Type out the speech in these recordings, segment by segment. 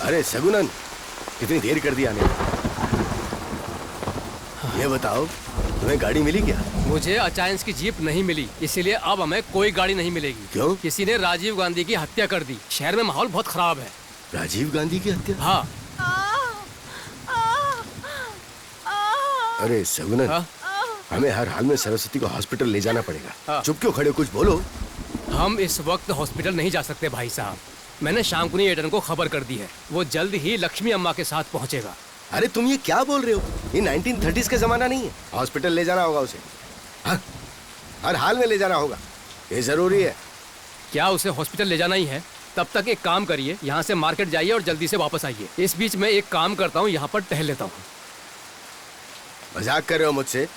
अरे सगुनन, कितनी देर कर दी आने में। ये बताओ, तुम्हें गाड़ी मिली क्या? मुझे अचायंस की जीप नहीं मिली, इसीलिए अब हमें कोई गाड़ी नहीं मिलेगी। क्यों? किसी ने राजीव गांधी की हत्या कर दी। शहर में माहौल बहुत खराब है। राजीव गांधी की हत्या? हाँ। अरे सगुनन, हाँ? हमें हर हाल में सरस्वती को हॉस्पिटल ले जाना पड़ेगा। हाँ। चुप क्यों खड़े हो, कुछ बोलो। हम इस वक्त हॉस्पिटल नहीं जा सकते भाई साहब। मैंने शांकुनी एडन को खबर कर दी है, वो जल्द ही लक्ष्मी अम्मा के साथ पहुंचेगा। अरे तुम ये क्या बोल रहे हो? ये 1930s का जमाना नहीं है। हॉस्पिटल ले जाना होगा उसे। हाँ, हर हाल में ले जाना होगा, ये जरूरी है। क्या उसे हॉस्पिटल ले जाना ही है? तब तक एक काम करिए, यहाँ से मार्केट जाइए और जल्दी से वापस आइए। इस बीच में एक काम करता हूँ, यहाँ पर टहल लेता हूँ। मजाक कर रहे हो मुझसे?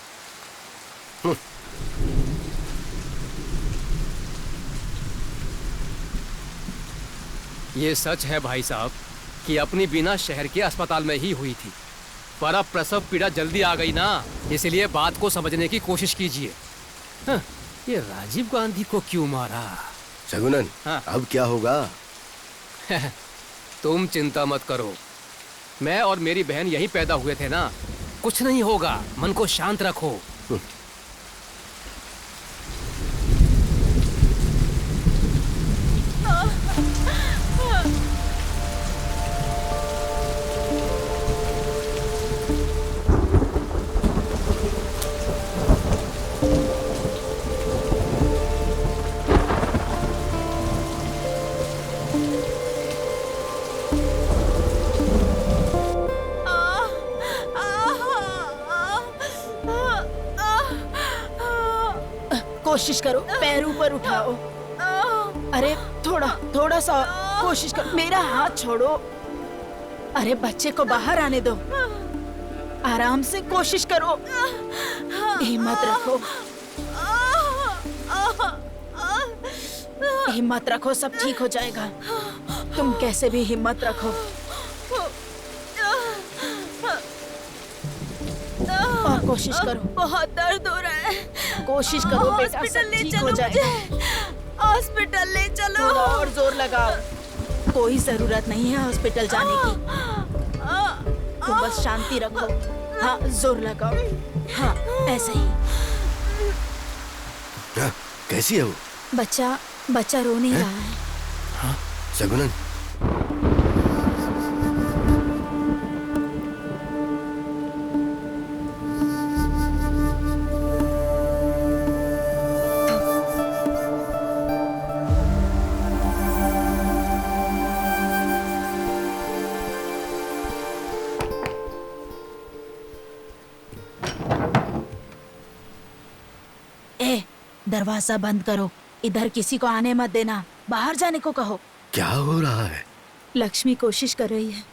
ये सच है भाई साहब कि अपनी बिना शहर के अस्पताल में ही हुई थी, पर अब प्रसव पीड़ा जल्दी आ गई ना, इसलिए बात को समझने की कोशिश कीजिए। हाँ, ये राजीव गांधी को क्यों मारा? सगुनन, हाँ। अब क्या होगा? तुम चिंता मत करो, मैं और मेरी बहन यहीं पैदा हुए थे ना, कुछ नहीं होगा। मन को शांत रखो। कोशिश करो, पैर ऊपर उठाओ। अरे थोड़ा सा कोशिश करो, मेरा हाथ छोड़ो। अरे बच्चे को बाहर आने दो, आराम से कोशिश करो, हिम्मत रखो, हिम्मत रखो, सब ठीक हो जाएगा। तुम कैसे भी हिम्मत रखो और कोशिश करो। बहुत दर्द हो रहा है। कोशिश करो बेटा, हॉस्पिटल सब ले ठीक चलो हो जाएगा। मुझे। हॉस्पिटल ले चलो। थोड़ा और जोर लगाओ। कोई जरूरत नहीं है हॉस्पिटल जाने की, तुम बस शांति रखो। हाँ, जोर लगाओ। हाँ, ऐसे ही। हाँ, कैसी है वो? बच्चा रो नहीं रहा है। हाँ, सगुनन, दरवाजा बंद करो, इधर किसी को आने मत देना, बाहर जाने को कहो। क्या हो रहा है? लक्ष्मी कोशिश कर रही है,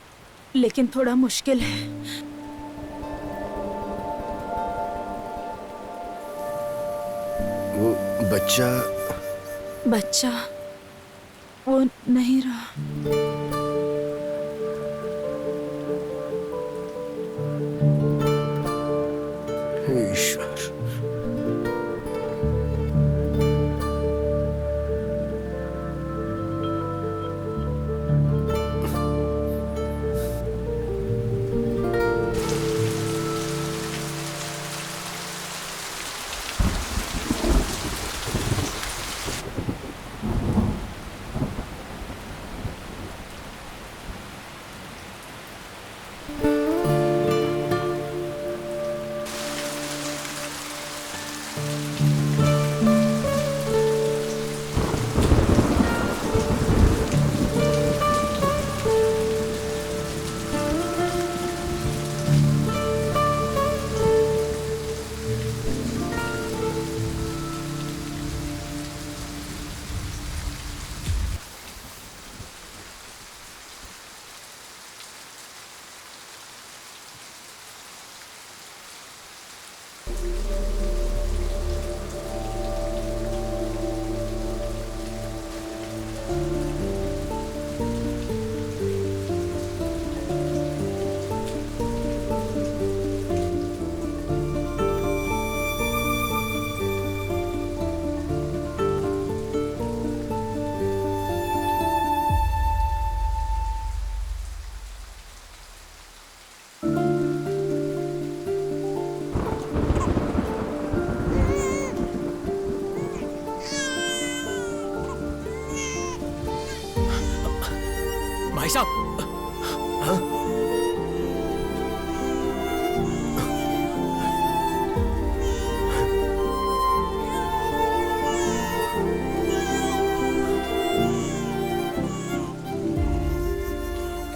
लेकिन थोड़ा मुश्किल है। वो बच्चा वो नहीं रहा। ईश्वर,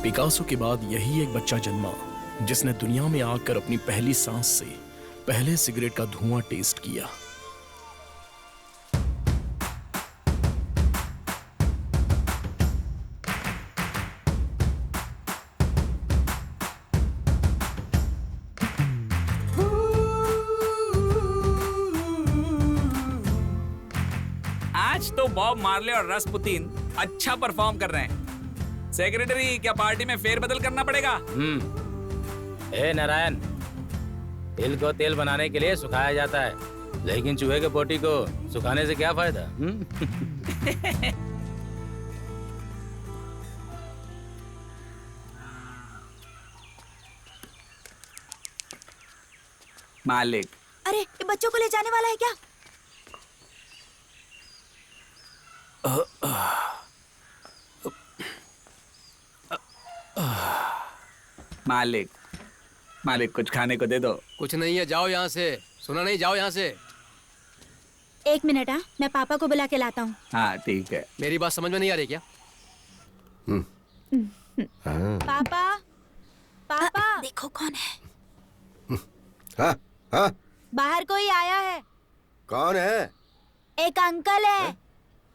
पिकासो के बाद यही एक बच्चा जन्मा जिसने दुनिया में आकर अपनी पहली सांस से पहले सिगरेट का धुआं टेस्ट किया। आज तो बॉब मार्ले और रसपुतीन अच्छा परफॉर्म कर रहे हैं। सेक्रेटरी, क्या पार्टी में फेरबदल करना पड़ेगा? ए नारायण, तिल को तेल बनाने के लिए सुखाया जाता है, लेकिन चूहे के पोटी को सुखाने से क्या फायदा? मालिक, अरे ये बच्चों को ले जाने वाला है क्या? मालिक, मालिक कुछ खाने को दे दो। कुछ नहीं है, जाओ यहाँ से। सुना नहीं, जाओ यहाँ से। एक मिनट, हाँ मैं पापा को बुला के लाता हूँ। हाँ ठीक है। मेरी बात समझ में नहीं आ रही क्या? पापा, पापा देखो कौन है। हाँ हाँ, बाहर कोई आया है। कौन है? एक अंकल है।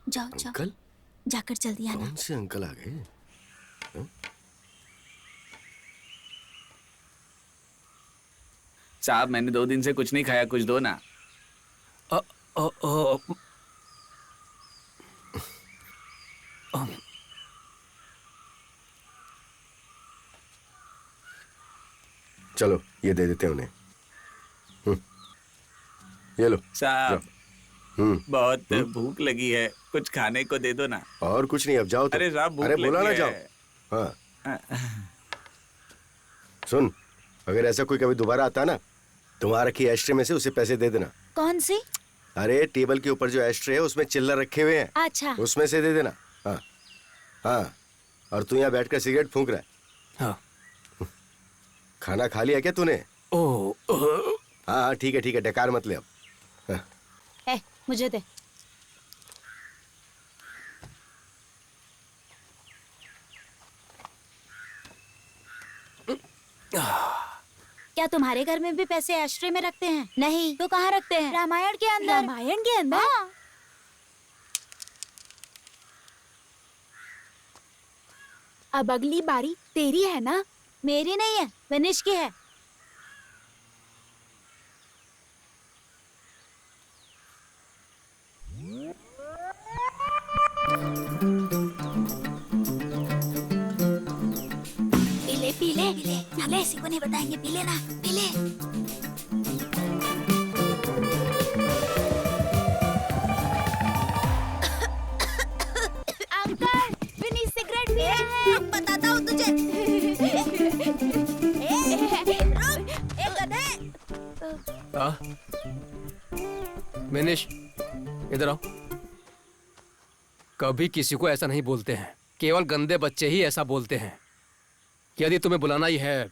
जाओ जाओ, अंकल? जाकर जल्दी आना। कौन से अंकल आ गए? साहब, मैंने 2 दिन से कुछ नहीं खाया, कुछ दो ना। चलो ये दे देते हैं उन्हें। ये लो। साहब, हम्म, बहुत भूख लगी है, कुछ खाने को दे दो ना। और कुछ नहीं, अब जाओ तो। अरे साहब, भूख अरे बोला लगी ना है। जाओ। हाँ सुन, अगर ऐसा कोई कभी दोबारा आता ना, तुम्हारा रखी एस्ट्रे में से उसे पैसे दे देना। कौन सी? अरे टेबल के ऊपर जो एस्ट्रे है उसमें चिल्लर रखे हुए हैं, अच्छा। उसमें से दे देना। हाँ हाँ, और तू यहाँ बैठकर सिगरेट फूंक रहा है। हाँ। खाना खा लिया क्या तूने? ओह, हाँ हाँ ठीक है, डकार मत ले अब। हाँ। ए, मुझे दे। क्या तुम्हारे घर में भी पैसे एस्ट्रे में रखते हैं? नहीं तो कहाँ रखते हैं? रामायण के अंदर। रामायण के अंदर? हाँ। अब अगली बारी तेरी है ना? मेरी नहीं है, विनिश की है। पीले पीले पीले, पीले, किसी को नहीं बताएंगे, पीले ना, पीले। अंकल, विनी सिगरेट पिया है। बताता हूँ तुझे। रुक, एक गधे। हाँ? मिनिश, इधर आओ। कभी किसी को ऐसा नहीं बोलते हैं, केवल गंदे बच्चे ही ऐसा बोलते हैं। यदि तुम्हें बुलाना ही है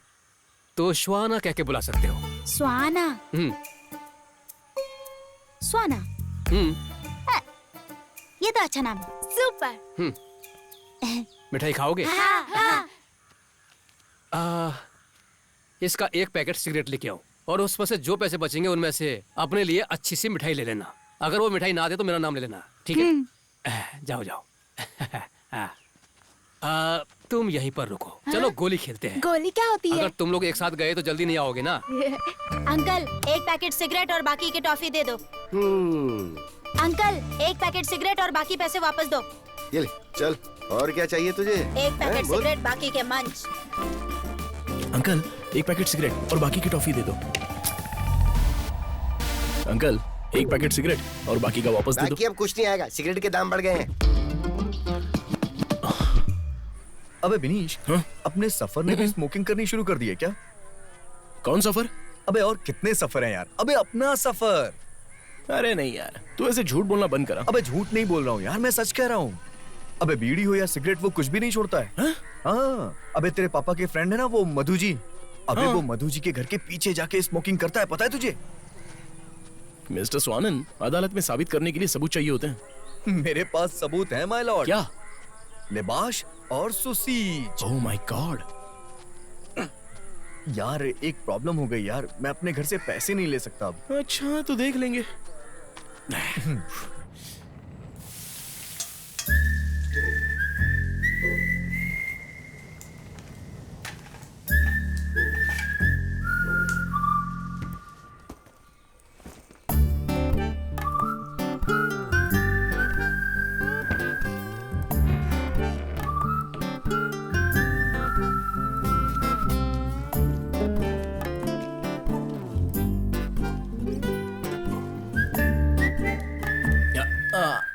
तो श्वाना कह के बुला सकते हो। स्वाना। स्वाना, ये तो अच्छा नाम है। सुपर। मिठाई खाओगे? हाँ, हाँ। इसका एक पैकेट सिगरेट लेके आओ और उसमें से जो पैसे बचेंगे उनमें से अपने लिए अच्छी सी मिठाई ले लेना। अगर वो मिठाई ना दे तो मेरा नाम ले लेना, ठीक है? जाओ जाओ। तुम यहीं पर रुको, चलो गोली खेलते हैं। गोली क्या होती है? अगर तुम लोग एक साथ गए तो जल्दी नहीं आओगे ना। अंकल, एक पैकेट सिगरेट और बाकी के टॉफी दे दो। अंकल, एक पैकेट सिगरेट और बाकी पैसे वापस दो। ये ले, चल। और क्या चाहिए तुझे? एक पैकेट बोल। सिगरेट, बाकी के मंच। अंकल, एक पैकेट सिगरेट और बाकी की टॉफी दे दो। अंकल, एक पैकेट सिगरेट और बाकी का वापस दे दो। बाकी अब कुछ नहीं आएगा, सिगरेट के दाम बढ़ गए हैं। अबे विनीश, अपने सफर ने भी स्मोकिंग करनी शुरू कर दी है क्या? कौन सफर? अबे और कितने सफर हैं यार? अबे अपना सफर। अरे नहीं यार, तू ऐसे झूठ बोलना बंद करा। अबे झूठ नहीं बोल रहा हूँ यार, मैं सच कह रहा हूँ। अबे बीड़ी हो या सिगरेट वो कुछ भी नहीं छोड़ता है। हाँ, अबे तेरे पापा के फ्रेंड है ना वो मधु जी, अबे वो मधु जी के घर के पीछे जाके स्मोकिंग करता है, पता है तुझे? मिस्टर स्वानंद, अदालत में साबित करने के लिए सबूत चाहिए होते हैं। मेरे पास सबूत है माय लॉर्ड। क्या? लिबाश और सुसीज। Oh my God. यार एक प्रॉब्लम हो गई यार, मैं अपने घर से पैसे नहीं ले सकता अब। अच्छा तो देख लेंगे।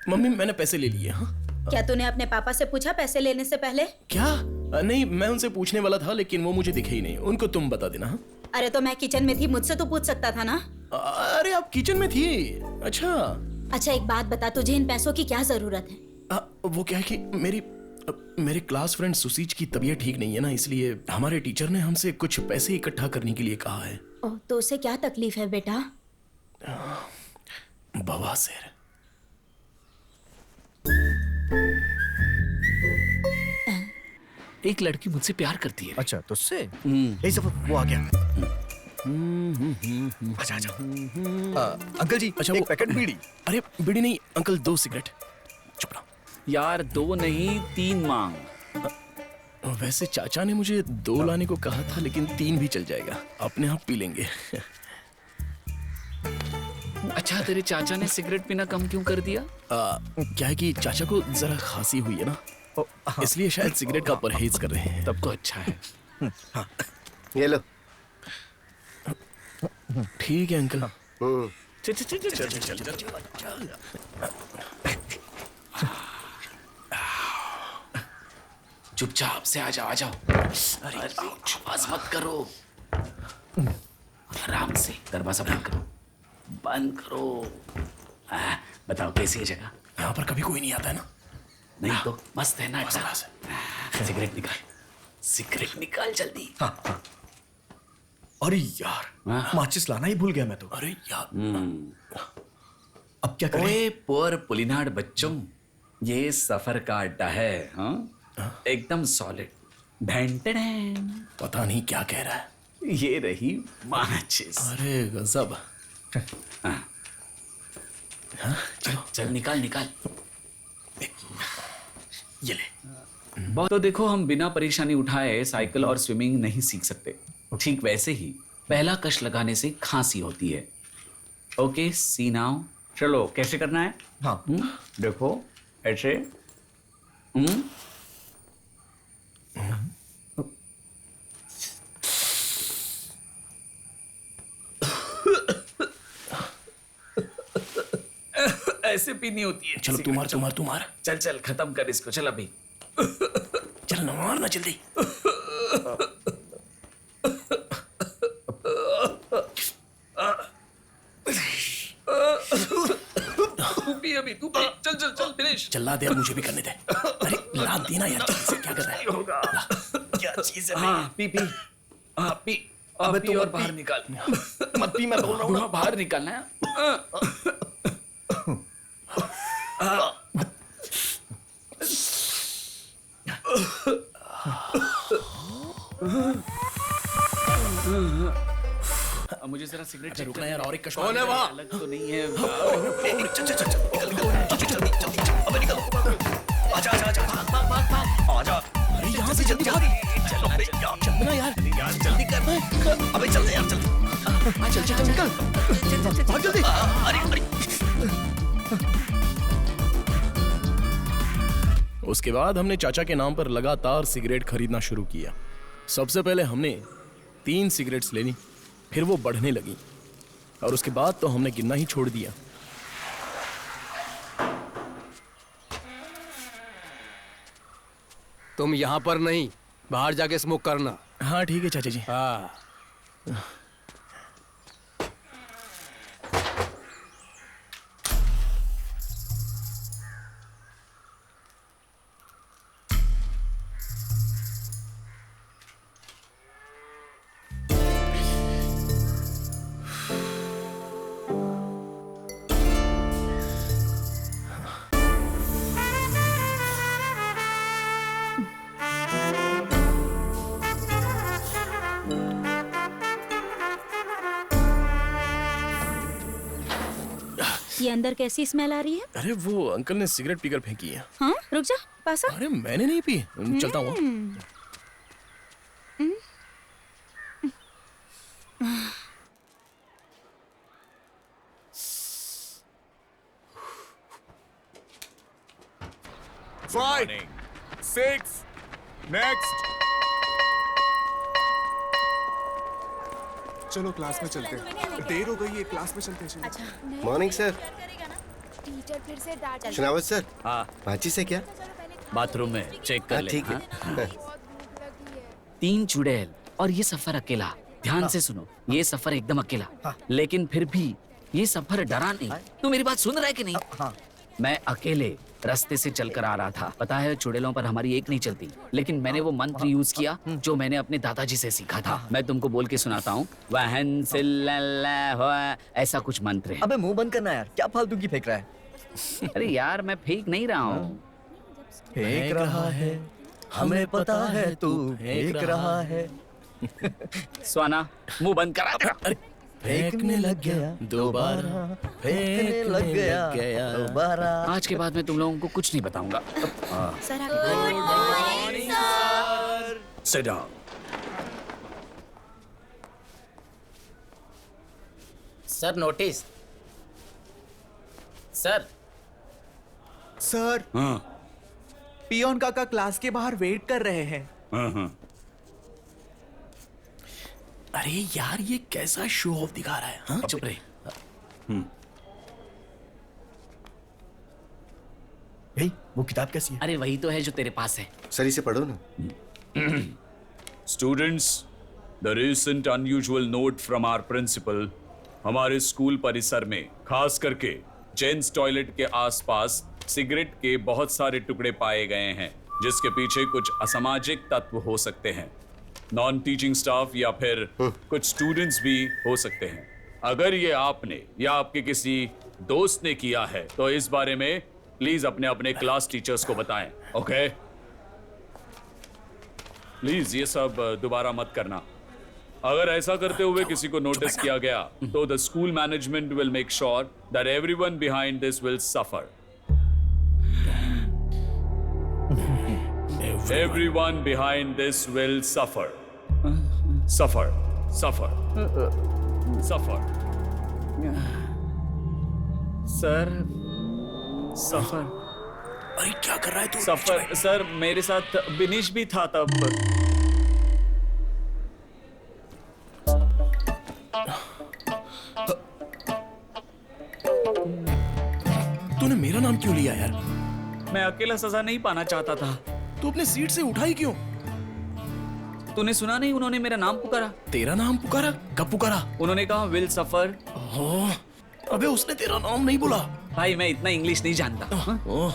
मम्मी मैंने पैसे ले लिए। हाँ क्या तूने अपने पापा से पूछा पैसे लेने से पहले? क्या? नहीं, मैं उनसे पूछने वाला था लेकिन वो मुझे दिखे ही नहीं। उनको तुम बता देना। हाँ? अरे तो मैं किचन में थी, मुझसे तो पूछ सकता था ना। अरे आप किचन में थी? अच्छा अच्छा एक बात बता, तुझे इन पैसों की क्या जरूरत है? वो क्या है कि मेरे क्लास फ्रेंड सुसीज की तबीयत ठीक नहीं है ना, इसलिए हमारे टीचर ने हमसे कुछ पैसे इकट्ठा करने के लिए कहा है। ओह, तो उसे क्या तकलीफ है बेटा? बवासीर। एक लड़की मुझसे प्यार करती है। अच्छा तो उससे यही सब वो आ गया। अच्छा अच्छा अंकल जी, अच्छा एक वो पैकेट बीड़ी। अरे बीड़ी नहीं अंकल, 2 सिगरेट। चुप रहो यार 2 नहीं 3 मांग। वैसे चाचा ने मुझे 2 लाने को कहा था लेकिन 3 भी चल जाएगा, अपने आप पी लेंगे। अच्छा तेरे चाचा ने सिगरेट पीना कम क्यों कर दिया? क्या है कि चाचा को जरा खांसी हुई है ना, इसलिए शायद सिगरेट का परहेज कर रहे हैं। तब तो अच्छा है। ये लो। ठीक है अंकल। चल चल चल चल चल चल। चुपचाप से आ जाओ आ जाओ। अरे आवाज मत करो, आराम से दरवाजा बंद करो, बंद करो। बताओ कैसी है जगह? यहाँ पर कभी कोई नहीं आता है ना? नहीं तो मस्त है ना। अच्छा सिगरेट निकाल, सिगरेट निकाल जल्दी। हाँ। अरे यार माचिस लाना ही भूल गया मैं तो। अरे यार अब क्या करें? ओए पोर पुलिनाड बच्चों, ये सफर का अड्डा है। हाँ एकदम सॉलिड। भेंटड़ैन। पता नहीं क्या कह रहा है। ये रही माचिस। अरे गजब। चल निकाल निकाल। ये ले। तो देखो हम बिना परेशानी उठाए साइकिल और स्विमिंग नहीं सीख सकते। ठीक वैसे ही पहला कश लगाने से खांसी होती है। ओके सी नाउ। चलो कैसे करना है? हाँ देखो ऐसे। ऐसे पीनी होती है। चलो तुम्हार। चल चल खत्म कर इसको, चल अभी। चल ना मार ना जल्दी। तू पी अभी, तू पी। चल चल चल फिनिश। चल ला दे, मुझे भी करने दे। अरे ला देना यार, जल्दी से, क्या कर रहा है? होगा क्या चीज है? हाँ पी पी। हाँ पी। अबे पी तू और मत बाहर पी। निकाल। मत पी, मैं बोल रहा हूँ ना। बाहर निकालना है। मुझे जरा सिगरेट अच्छा रुकना यार, और एक कश। कौन है वहाँ? अलग तो नहीं है। चल चल चल निकल जल्दी अबे निकल। आजा आजा आजा भाग आजा। अरे यहाँ से जल्दी भाग। चलो अबे यार चलना यार जल्दी कर। अबे चल यार चल। चल चल चल निकल, भाग जल्दी। अरे अरे उसके बाद हमने चाचा के नाम पर लगातार सिगरेट खरीदना शुरू किया। सबसे पहले हमने 3 सिगरेट्स लेनी, फिर वो बढ़ने लगी और उसके बाद तो हमने गिनना ही छोड़ दिया। तुम यहाँ पर नहीं, बाहर जाके स्मोक करना। हाँ ठीक है चाचा जी। हाँ ये अंदर कैसी स्मेल आ रही है? अरे वो अंकल ने सिगरेट पीकर फेंकी है। हाँ, रुक जा, पास आ। अरे मैंने नहीं पी, चलता हूँ। Five, six, next. चलो क्लास में चलते हैं। देर हो गई है, क्लास में चलते हैं। चलो। Morning sir. टीचर फिर से डांट शनावत सर। हाँ, माची से क्या? बाथरूम में चेक कर ले। ठीक है। बहुत भूख लगी है। 3 चुड़ैल और ये सफर अकेला। ध्यान से सुनो, ये सफर एकदम अकेला, लेकिन फिर भी ये सफर डरा नहीं। तू मेरी बात सुन रहा है कि नहीं? मैं अकेले रास्ते से चलकर आ रहा था। पता है चुड़ैलों पर हमारी एक नहीं चलती, लेकिन मैंने वो मंत्र यूज किया जो मैंने अपने दादाजी से सीखा था। मैं तुमको बोल के सुनाता हूँ। वहन ऐसा कुछ मंत्र है। अबे मुंह बंद करना यार, क्या फालतू की फेंक रहा है? अरे यार मैं फेंक नहीं रहा हूँ। फेंक रहा है, हमें पता है तू फेंक रहा है। स्वाना मुंह बंद करा। फेंकने लग गया दोबारा, फेंकने लग गया दोबारा। आज के बाद मैं तुम लोगों को कुछ नहीं बताऊंगा। Sir Sit down. Sir notice. Sir sir, peon काका क्लास के बाहर वेट कर रहे हैं। अरे यार ये कैसा शो ऑफ दिखा रहा है? हाँ? चुप रहे। भाई वो किताब कैसी है? अरे वही तो है जो तेरे पास है। सर इसे पढ़ो ना। Students, the recent unusual note from our principal, हमारे स्कूल परिसर में खास करके जेंट्स टॉयलेट के आसपास सिगरेट के बहुत सारे टुकड़े पाए गए हैं, जिसके पीछे कुछ असामाजिक तत्व हो सकते हैं। नॉन टीचिंग स्टाफ या फिर कुछ स्टूडेंट्स भी हो सकते हैं। अगर ये आपने या आपके किसी दोस्त ने किया है तो इस बारे में प्लीज अपने अपने क्लास टीचर्स को बताएं। ओके, प्लीज ये सब दोबारा मत करना। अगर ऐसा करते हुए किसी को नोटिस किया गया तो the school management will make sure that everyone behind this will suffer. Everyone behind this will suffer. Suffer. Suffer. Suffer. Sir suffer. अरे क्या कर रहा है तू? सफर सर, मेरे साथ बिनीश भी था तब। तूने मेरा नाम क्यों लिया यार? मैं अकेला सजा नहीं पाना चाहता था। तू अपने सीट से उठाई क्यों? तूने सुना नहीं, उन्होंने मेरा नाम पुकारा। तेरा नाम पुकारा? कब पुकारा? उन्होंने कहा विल सफर। ओह, अबे उसने तेरा नाम नहीं बोला। भाई मैं इतना इंग्लिश नहीं जानता। ओह,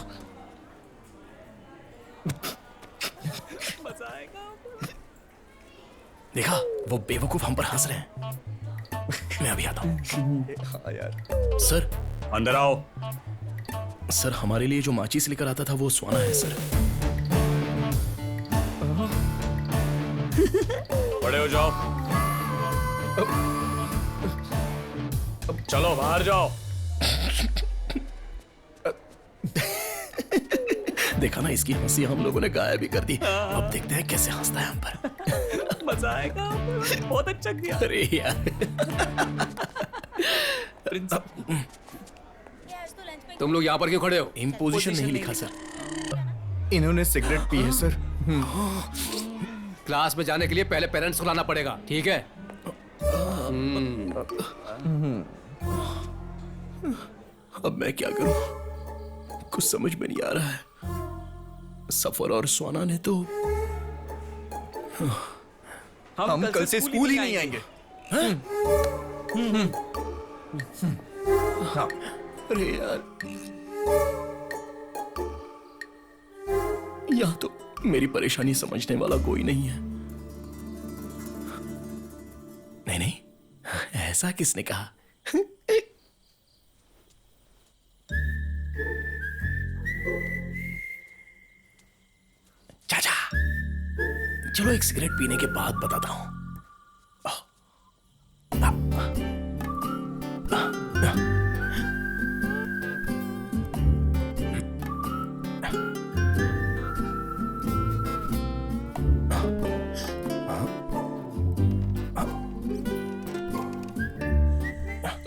देखा वो बेवकूफ हम पर हंस रहे हैं। मैं अभी आता हूँ। हाँ यार। सर अंदर आओ। सर हमारे लिए जो माचिस लेकर आता था वो स्वाना है सर। बड़े हो जाओ, चलो बाहर जाओ। देखा ना, इसकी हंसी हम लोगों ने गायब भी कर दी। अब देखते हैं कैसे हंसता है हम पर। मजा आएगा। बहुत अच्छा किया। अरे यार तुम लोग यहाँ पर क्यों खड़े हो? इम्पोजिशन नहीं लिखा सर। इन्होंने सिगरेट पी है सर। क्लास में जाने के लिए पहले पेरेंट्स को लाना पड़ेगा, ठीक है? अब मैं क्या करूं? कुछ समझ में नहीं आ रहा है। सफर और स्वाना ने तो हम कल से स्कूल ही नहीं आएंगे। हाँ। अरे यार, यहाँ तो मेरी परेशानी समझने वाला कोई नहीं है। नहीं नहीं, ऐसा किसने कहा? चाचा, चलो एक सिगरेट पीने के बाद बताता हूं।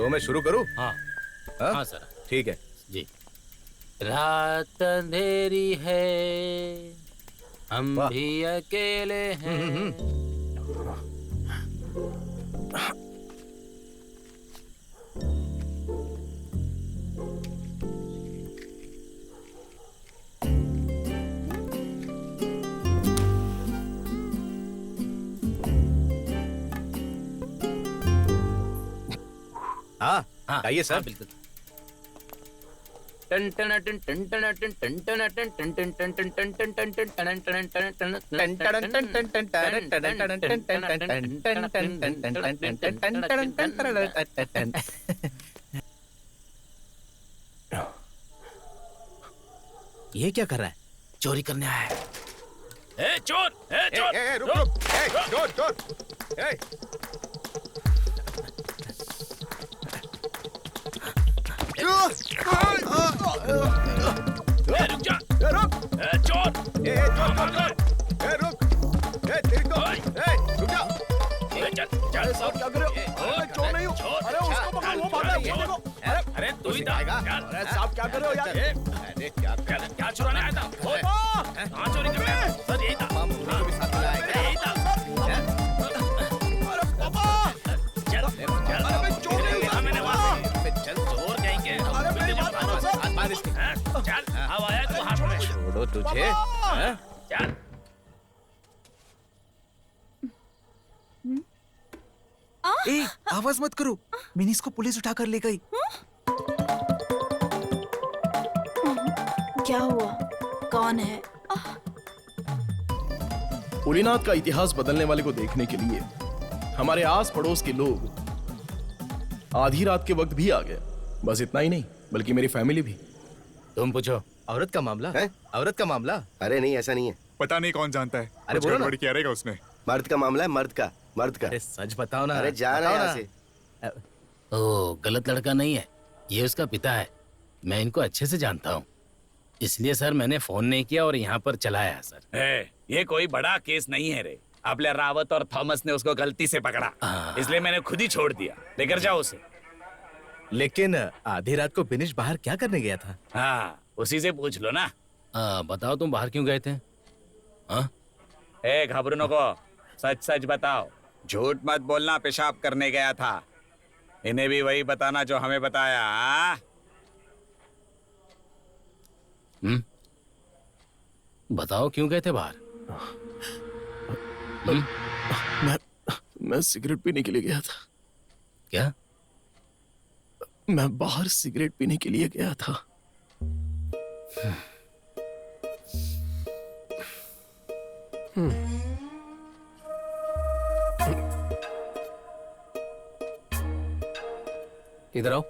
तो मैं शुरू करूं? हाँ हाँ सर ठीक है जी। रात अंधेरी है, हम भी अकेले हैं। हाँ आइए सर। बिल्कुल। ये क्या कर रहा है? चोरी करने आया है। ए चोर! ए चोर! ए रुक रुक! ए चोर चोर! ए रुक जा! रुक! चोर! चोर! रुक! तेरी तो! रुक जा! चल साहब क्या कर रहे हो? चोर नहीं हूँ। अरे उसको पकड़ो, वो भाग रहा है, वो देखो। अरे तू ही था। अरे साहब क्या कर रहे हो यार? अरे क्या चुराने आया था? कहाँ चोरी कर रहा है? सर यही था। को भी साथ लाएगा। यही था। अरे पापा! चल अरे मैं चोर नहीं हूँ। मैंने वहाँ से चल चोर कहीं के। अरे मेरी बात सुनो सर। चल अब आया तू हाथ में। छोड़ो तुझे। चल ए, आवाज मत करो। मिनीस को पुलिस उठाकर ले गई। क्या हुआ? कौन है? पुलिनाथ का इतिहास बदलने वाले को देखने के लिए हमारे आस पड़ोस के लोग आधी रात के वक्त भी आ गए। बस इतना ही नहीं, बल्कि मेरी फैमिली भी। तुम पूछो। औरत का मामला है? औरत का मामला? अरे नहीं, ऐसा नहीं है। पता नहीं कौन जानता है। अरे बोलो ना। क्या रहेगा उसमें? मर्द का मामला है, मर्द का। अरे सच बताओ ना। अरे जा रहा है यहाँ से। ओ गलत लड़का नहीं है, ये उसका पिता है। मैं इनको अच्छे से जानता हूँ, इसलिए सर मैंने फोन नहीं किया और यहाँ पर चला आया सर। ये कोई बड़ा केस नहीं है रे। आपले रावत और थॉमस ने उसको गलती से पकड़ा, इसलिए मैंने खुद ही छोड़ दिया। लेकर जाओ उसे। लेकिन आधी रात को बिनिश बाहर क्या करने गया था? हाँ उसी से पूछ लो ना। बताओ तुम बाहर क्यों गए थे? घबरू नको, सच सच बताओ। झूठ मत बोलना। पेशाब करने गया था। इन्हें भी वही बताना जो हमें बताया। बताओ क्यों गए थे बाहर? मैं सिगरेट पीने के लिए गया था। क्या? मैं बाहर सिगरेट पीने के लिए गया था। इधर आओ।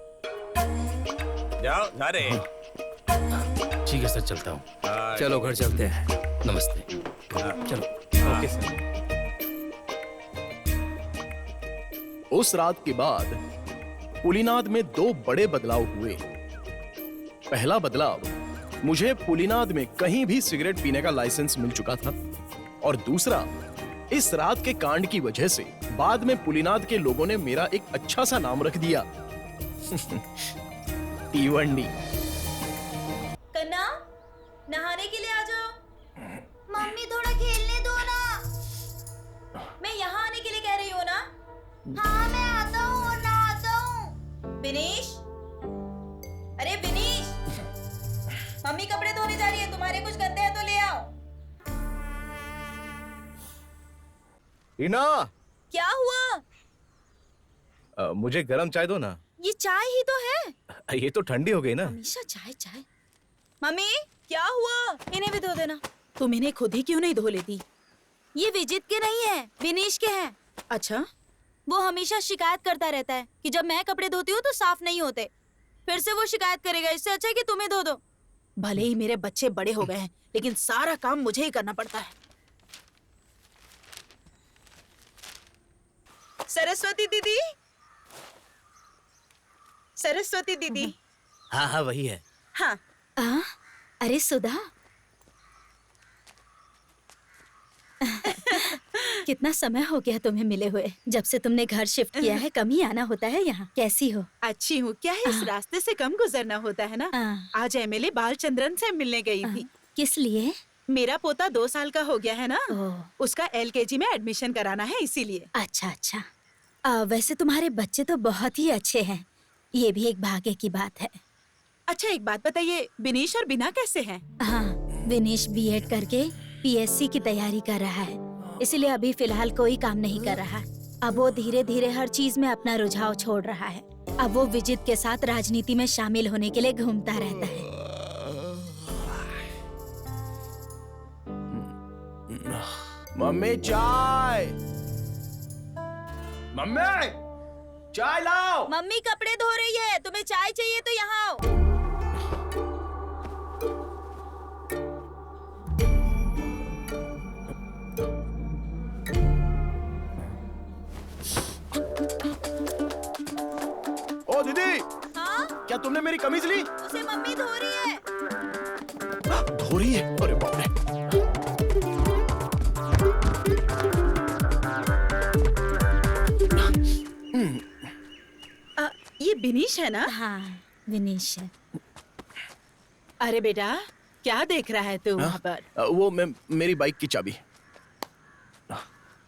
जाओ जा रहे। ठीक है सर, चलता हूँ। चलो घर चलते हैं। नमस्ते। चलो। Okay sir. उस रात के बाद पुलिनाद में दो बड़े बदलाव हुए। पहला बदलाव, मुझे पुलिनाद में कहीं भी सिगरेट पीने का लाइसेंस मिल चुका था, और दूसरा, इस रात के कांड की वजह से बाद में पुलिनाद के लोगों ने मेरा एक अच्छा सा नाम रख दिया, टीवंडी। कन्ना, नहाने के लिए आ जाओ। मम्मी थोड़ा खेलने दो ना। मैं यहाँ आने के लिए कह रही हूँ ना। हाँ मैं आता हूँ और नहाता हूँ। विनीश, अरे विनीश, मम्मी कपड़े धोने जा रही है। तुम्हारे कुछ गंदे हैं तो ले आओ। रीना, क्या हुआ? मुझे गरम चाय दो ना। ये चाय ही तो है। ये तो ठंडी हो गई ना। हमेशा चाय चाय। मम्मी क्या हुआ? इन्हें भी धो देना। तुम इन्हें खुद ही क्यों नहीं धो लेती? ये विजित के नहीं है, विनीश के हैं। अच्छा, वो हमेशा शिकायत करता रहता है कि जब मैं कपड़े धोती हूँ तो साफ नहीं होते। फिर से वो शिकायत करेगा। इससे अच्छा है कि तुम्हें धो दो। भले ही मेरे बच्चे बड़े हो गए हैं, लेकिन सारा काम मुझे ही करना पड़ता है। सरस्वती दीदी, सरस्वती दीदी। हाँ हाँ वही है। हाँ। अरे सुधा। कितना समय हो गया तुम्हें मिले हुए। जब से तुमने घर शिफ्ट किया है कम ही आना होता है यहाँ। कैसी हो? अच्छी हूँ। क्या है, इस रास्ते से कम गुजरना होता है ना। आज एमएलए बालचंद्रन से मिलने गई थी। किस लिए? मेरा पोता 2 साल का हो गया है ना, उसका LKG में एडमिशन कराना है, इसीलिए। अच्छा अच्छा। वैसे तुम्हारे बच्चे तो बहुत ही अच्छे हैं, ये भी एक भाग्य की बात है। अच्छा एक बात बताइए, विनीश और बिना कैसे हैं? हाँ, विनीश B.Ed करके PSC की तैयारी कर रहा है, इसीलिए अभी फिलहाल कोई काम नहीं कर रहा। अब वो धीरे धीरे हर चीज में अपना रुझाव छोड़ रहा है। अब वो विजित के साथ राजनीति में शामिल होने के लिए घूमता रहता है। मम्मी चाय, मम्मी चाय लाओ। मम्मी कपड़े धो रही है, तुम्हें चाय चाहिए तो यहाँ आओ। ओ दीदी, हाँ? क्या तुमने मेरी कमीज ली? उसे मम्मी धो रही है। धो रही है? अरे बाप रे। ये विनीश है ना? हाँ, विनीश है। अरे बेटा, क्या देख रहा है तू वहाँ पर? वो मेरी बाइक की चाबी।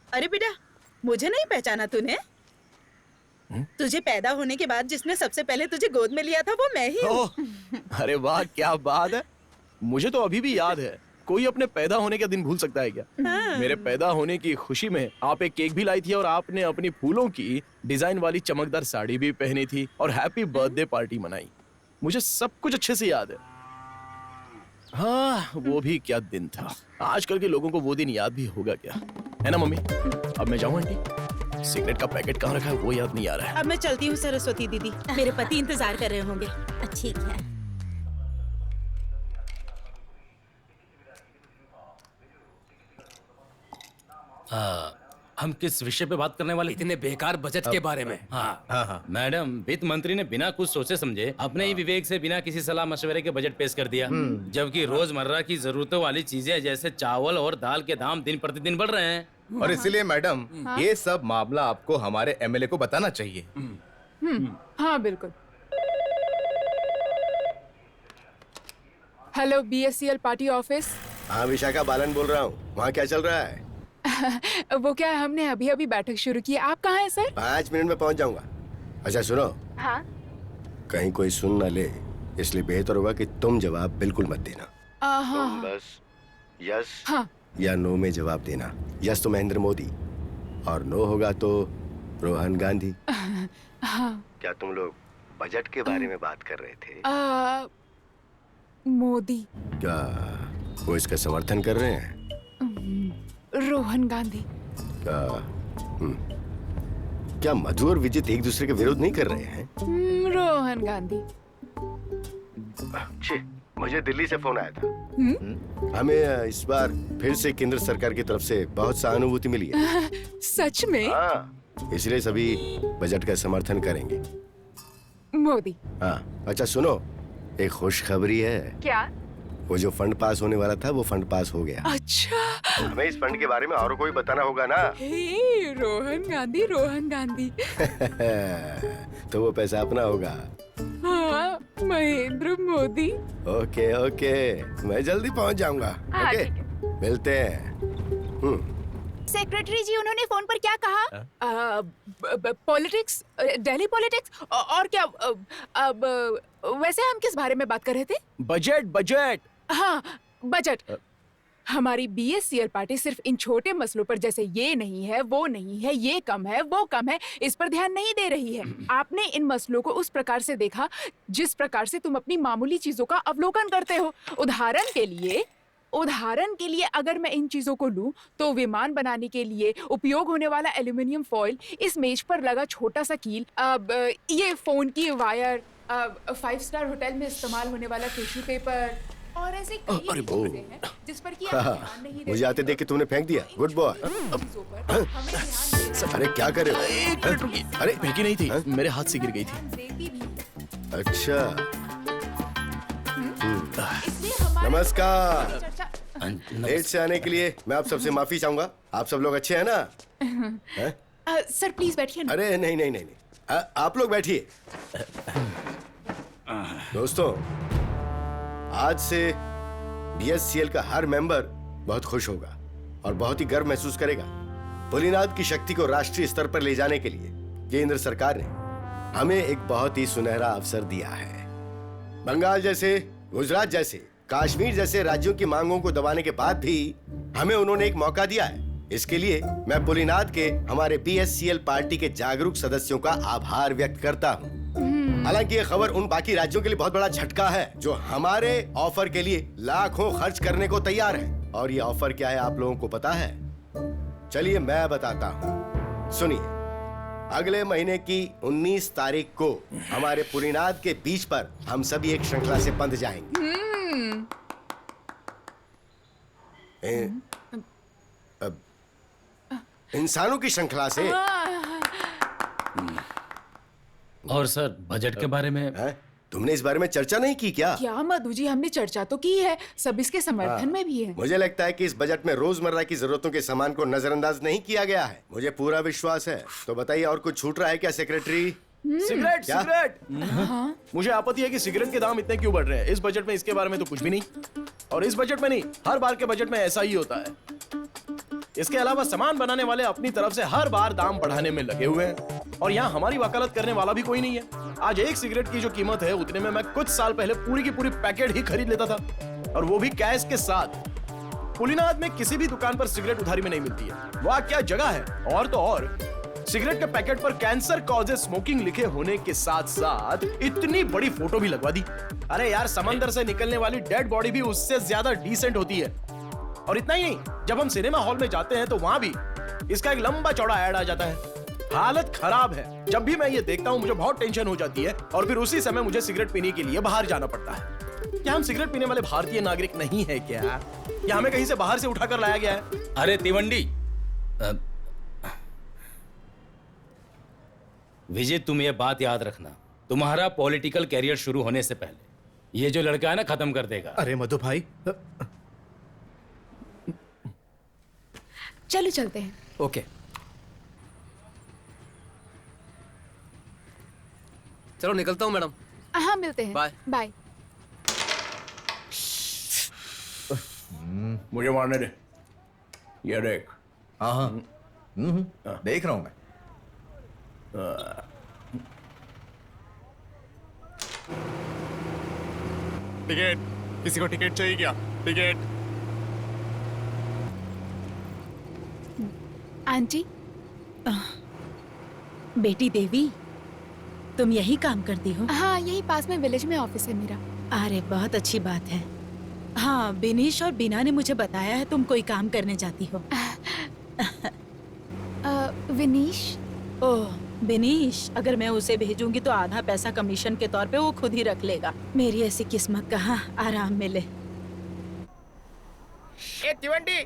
अरे बेटा, मुझे नहीं पहचाना तूने? तुझे पैदा होने के बाद जिसने सबसे पहले तुझे गोद में लिया था वो मैं ही हूँ। अरे वाह, क्या बात है। मुझे तो अभी भी याद है। कोई अपने पैदा होने का दिन भूल सकता है क्या? मेरे पैदा होने की खुशी में आप एक केक भी लाई थी और आपने अपनी फूलों की डिजाइन वाली चमकदार साड़ी भी पहनी थी और हैप्पी बर्थडे पार्टी मनाई। मुझे सब कुछ अच्छे से याद है। हाँ, वो भी क्या दिन था। आजकल के लोगों को वो दिन याद भी होगा क्या, है ना मम्मी? अब मैं जाऊँ आंटी? सिगरेट का पैकेट कहाँ रखा है वो याद नहीं आ रहा है। अब मैं चलती हूँ सरस्वती दीदी, मेरे पति इंतजार कर रहे होंगे। ठीक है। हम किस विषय पे बात करने वाले? इतने बेकार बजट के बारे में। हाँ, मैडम, वित्त मंत्री ने बिना कुछ सोचे समझे अपने ही विवेक से बिना किसी सलाह मशवरे के बजट पेश कर दिया, जबकि रोजमर्रा की जरूरतों वाली चीजें जैसे चावल और दाल के दाम दिन प्रतिदिन बढ़ रहे हैं। और इसीलिए मैडम, ये सब मामला आपको हमारे MLA को बताना चाहिए। हाँ बिल्कुल। Hello, BSCL party office. हाँ, विशाखा बालन बोल रहा हूँ। वहाँ क्या चल रहा है? वो क्या, हमने अभी अभी बैठक शुरू की है। आप कहाँ हैं सर? 5 मिनट में पहुँच जाऊंगा। अच्छा सुनो, हाँ? कहीं कोई सुन न ले, इसलिए बेहतर होगा कि तुम जवाब बिल्कुल मत देना। तुम बस यस या नो में जवाब देना। यस तो महेंद्र मोदी और नो होगा तो रोहन गांधी। क्या तुम लोग बजट के बारे में बात कर रहे थे? मोदी। क्या वो इसका समर्थन कर रहे हैं? रोहन गांधी। क्या मधु और विजित एक दूसरे के विरोध नहीं कर रहे हैं? रोहन गांधी। मुझे दिल्ली से फोन आया था। हमें इस बार फिर से केंद्र सरकार की तरफ से बहुत सहानुभूति मिली है। सच में? हाँ, इसलिए सभी बजट का समर्थन करेंगे। मोदी। हाँ, अच्छा सुनो, एक खुशखबरी है। क्या? वो जो फंड पास होने वाला था वो फंड पास हो गया। अच्छा। हमें इस फंड के बारे में और कोई बताना होगा ना। हे, रोहन गांधी, रोहन गांधी। तो वो पैसा अपना होगा। हाँ, महेंद्र मोदी। ओके ओके, मैं जल्दी पहुंच जाऊंगा। ओके, मिलते हैं। सेक्रेटरी जी, उन्होंने फोन पर क्या कहा? पॉलिटिक्स, दिल्ली पॉलिटिक्स और क्या? अब वैसे हम किस बारे में बात कर रहे थे? बजट। हाँ, बजट। हमारी BSCL पार्टी सिर्फ इन छोटे मसलों पर, जैसे ये नहीं है, वो नहीं है, ये कम है, वो कम है, इस पर ध्यान नहीं दे रही है। आपने इन मसलों को उस प्रकार से देखा जिस प्रकार से तुम अपनी मामूली चीजों का अवलोकन करते हो। उदाहरण के लिए अगर मैं इन चीजों को लूं तो विमान बनाने के लिए उपयोग होने वाला एल्यूमिनियम फॉइल, इस मेज पर लगा छोटा सा कील, अब ये फोन की वायर, 5 स्टार होटल में इस्तेमाल होने वाला टिश्यू पेपर और ऐसे कई चीजें हैं जिस पर कि आप ध्यान नहीं देते। मुझे आते देख के तुमने फेंक दिया। Good boy. अरे क्या कर रहे हो? एक मिनट रुकिए। अरे फेंकी नहीं थी, मेरे हाथ से गिर गई थी। अच्छा, नमस्कार। लेट से आने के लिए मैं आप सबसे माफी चाहूंगा। आप सब लोग अच्छे हैं ना? हैं? सर प्लीज बैठिए ना। अरे नहीं नहीं नहीं नहीं, आप लोग बैठिए। दोस्तों, आज से BSCL का हर मेंबर बहुत खुश होगा और बहुत ही गर्व महसूस करेगा। पुलिनाद की शक्ति को राष्ट्रीय स्तर पर ले जाने के लिए केंद्र सरकार ने हमें एक बहुत ही सुनहरा अवसर दिया है। बंगाल जैसे, गुजरात जैसे, कश्मीर जैसे राज्यों की मांगों को दबाने के बाद भी हमें उन्होंने एक मौका दिया है। इसके लिए मैं पुलिनाद के हमारे BSCL पार्टी के जागरूक सदस्यों का आभार व्यक्त करता हूँ। हालांकि ये खबर उन बाकी राज्यों के लिए बहुत बड़ा झटका है जो हमारे ऑफर के लिए लाखों खर्च करने को तैयार है। और ये ऑफर क्या है आप लोगों को पता है? चलिए मैं बताता हूँ, सुनिए। अगले महीने की 19 तारीख को हमारे पुलिनाद के बीच पर हम सभी एक श्रृंखला से बंध जाएंगे। इंसानों की श्रृंखला से। और सर बजट के बारे में है? तुमने इस बारे में चर्चा नहीं की क्या? क्या मधु जी, हमने चर्चा तो की है, सब इसके समर्थन में भी है। मुझे लगता है कि इस बजट में रोजमर्रा की जरूरतों के सामान को नजरअंदाज नहीं किया गया है। मुझे पूरा विश्वास है। तो बताइए, और कुछ छूट रहा है क्या सेक्रेटरी? सिगरेट क्या? सिगरेट। मुझे आपत्ति है कि सिगरेट के दाम इतने क्यों बढ़ रहे हैं। इस बजट में इसके बारे में तो कुछ भी नहीं, और इस बजट में नहीं, हर बार के बजट में ऐसा ही होता है। इसके अलावा सामान बनाने वाले अपनी तरफ से हर बार दाम बढ़ाने में लगे हुए हैं, और यहाँ हमारी वकालत करने वाला भी कोई नहीं है। आज एक सिगरेट की जो कीमत है उतने में मैं कुछ साल पहले पूरी की पूरी पैकेट ही खरीद लेता था, और वो भी कैश के साथ। पुलिनाद में किसी भी दुकान पर सिगरेट उधारी में नहीं मिलती है। वाह क्या जगह है। और तो और सिगरेट के पैकेट पर कैंसर कॉजेज स्मोकिंग लिखे होने के साथ साथ इतनी बड़ी फोटो भी लगवा दी। अरे यार, समंदर से निकलने वाली डेड बॉडी भी उससे ज्यादा डिसेंट होती है। और इतना ही नहीं, जब हम सिनेमा हॉल में जाते हैं तो वहां भी इसका एक लंबा चौड़ा ऐड आ जाता है। हालत खराब है। जब भी मैं ये देखता हूँ मुझे बहुत टेंशन हो जाती है, और फिर उसी समय मुझे सिगरेट पीने के लिए बाहर जाना पड़ता है। क्या हम सिगरेट पीने वाले भारतीय नागरिक नहीं है क्या? या हमें कहीं से बाहर से उठाकर लाया गया है? अरे तिवंडी, विजय, तुम ये बात याद रखना, तुम्हारा पॉलिटिकल कैरियर शुरू होने से पहले ये जो लड़का है ना, खत्म कर देगा। अरे मधु भाई, चलो चलते हैं। ओके, चलो निकलता हूँ मैडम। हाँ, मिलते हैं। Bye bye. मुझे मारने दे। ये देख। हाँ हाँ, देख रहा हूँ मैं। टिकट, किसी को टिकट चाहिए क्या? टिकट। आंटी, बेटी देवी, तुम यही काम करती हो? हाँ, यही पास में विलेज में ऑफिस है मेरा। अरे बहुत अच्छी बात है। हाँ, बिनीश और बीना ने मुझे बताया है तुम कोई काम करने जाती हो। विनीश? ओह बिनीश, अगर मैं उसे भेजूंगी तो आधा पैसा कमीशन के तौर पे वो खुद ही रख लेगा। मेरी ऐसी किस्मत कहाँ आराम मिले। ए तिवंडी,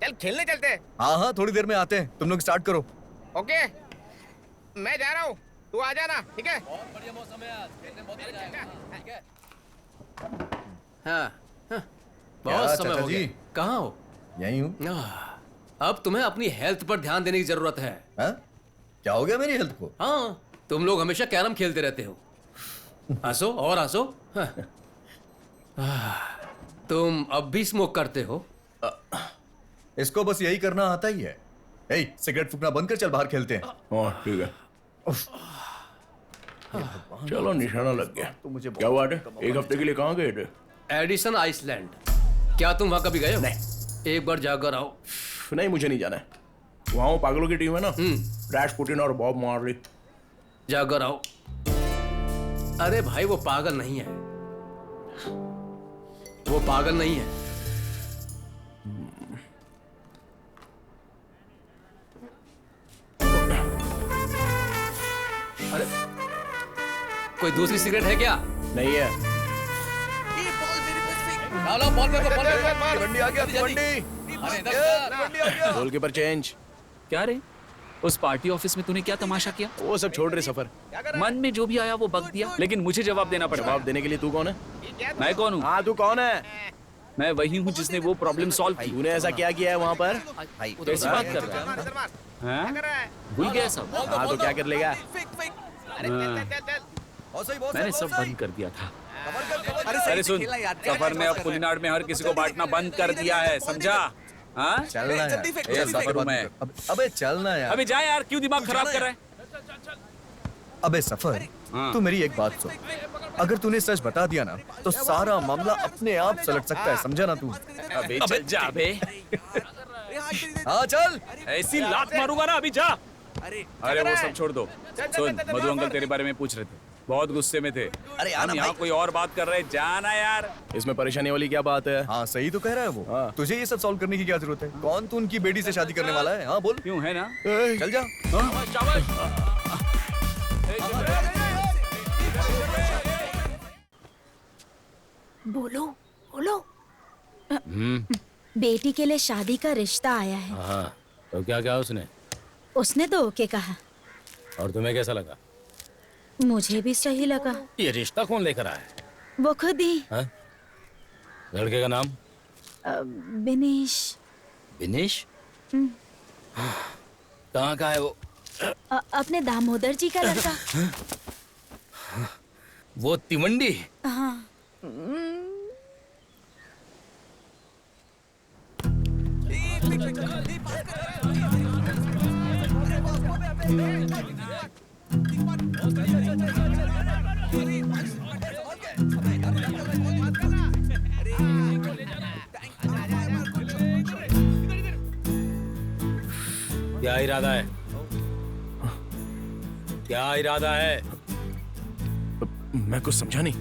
चल खेलने चलते हैं। हाँ हाँ, थोड़ी देर में आते हैं, तुम लोग स्टार्ट करो। ओके, मैं जा रहा हूँ, तू आ जाना, ठीक है? बहुत बढ़िया मौसम है आज, खेलने बहुत मजा आएगा, ठीक है? हाँ, बहुत समय हो गया। कहाँ हो? यहीं हूँ। अब तुम्हें अपनी हेल्थ पर ध्यान देने की जरूरत है। हाँ? क्या हो गया मेरी हेल्थ को? हाँ, तुम लोग हमेशा कैरम खेलते रहते हो। हंसो और हंसो। तुम अब भी स्मोक करते हो? इसको बस यही करना आता ही है। ए, सिगरेट फूकना बंद कर, चल बाहर खेलते हैं। हाँ ठीक है। चलो निशाना लग गया। तो मुझे क्या बात है, एक हफ्ते के लिए कहाँ गए थे? Edison Iceland. क्या तुम वहां कभी गए हो? नहीं। एक बार जाकर आओ। नहीं, मुझे नहीं जाना है। वहाँ वो पागलों की टीम है ना, रैश पुटिन और बॉब मार्ली। जाकर आओ। अरे भाई, वो पागल नहीं है, वो पागल नहीं है। अरे, कोई दूसरी सिगरेट है क्या? नहीं है। लो, बॉल पे बॉल पे। वंडी आ गया, वंडी। Goalkeeper change. क्या रे, उस पार्टी ऑफिस में तूने क्या तमाशा किया? वो सब छोड़ रहे सफर। मन में जो भी आया वो बक दिया, लेकिन मुझे जवाब देना पड़ेगा। जवाब देने के लिए तू कौन है? मैं कौन हूँ? हाँ, तू कौन है? मैं वही हूँ जिसने वो प्रॉब्लम सॉल्व की। तूने ऐसा क्या किया है वहाँ पर? कैसी बात कर रहा है? भूल गया सब? हाँ तो क्या कर लेगा? मैंने सब बंद कर दिया था। अरे सुन, सफर ने अब पुलिनाड में हर किसी को बांटना बंद कर दिया है, समझा? हाँ? चलना यार। ये सफर में। अबे चलना यार। अबे जा यार, क्यों दिमाग खराब कर रहा है? अबे सफर, तू मेरी एक बात सुन। अगर तूने सच बता दिया ना तो सारा मामला अपने आप सलट सकता है, समझा ना तू? अबे चल जा बे। हाँ चल। ऐसी लात मारूंगा ना, अभी जा। अरे वो सब छोड़ दो। सुन, मधु अंकल तेरे बारे में पूछ रहे थे, बहुत गुस्से में थे। अरे हम यहाँ कोई और बात कर रहे, जाना यार। इसमें परेशानी वाली क्या बात है? हाँ सही तो कह रहा है वो। हाँ। तुझे ये सब सॉल्व करने की क्या जरूरत है? कौन तू उनकी बेटी से शादी करने वाला है? हाँ बोल। क्यों है ना? चल जा। बोलो बोलो। बेटी के लिए शादी का रिश्ता आया है। हाँ, तो क्या कहा उसने? उसने तो ओके कहा। और तुम्हें कैसा लगा? मुझे भी सही लगा। ये रिश्ता कौन लेकर आया है? वो खुद ही। हाँ? लड़के का नाम? बिनेश। बिनेश? कहाँ का है वो? अपने दामोदर जी का लड़का। वो तिवंडी? हाँ। क्या इरादा है? क्या इरादा है? मैं कुछ समझा नहीं।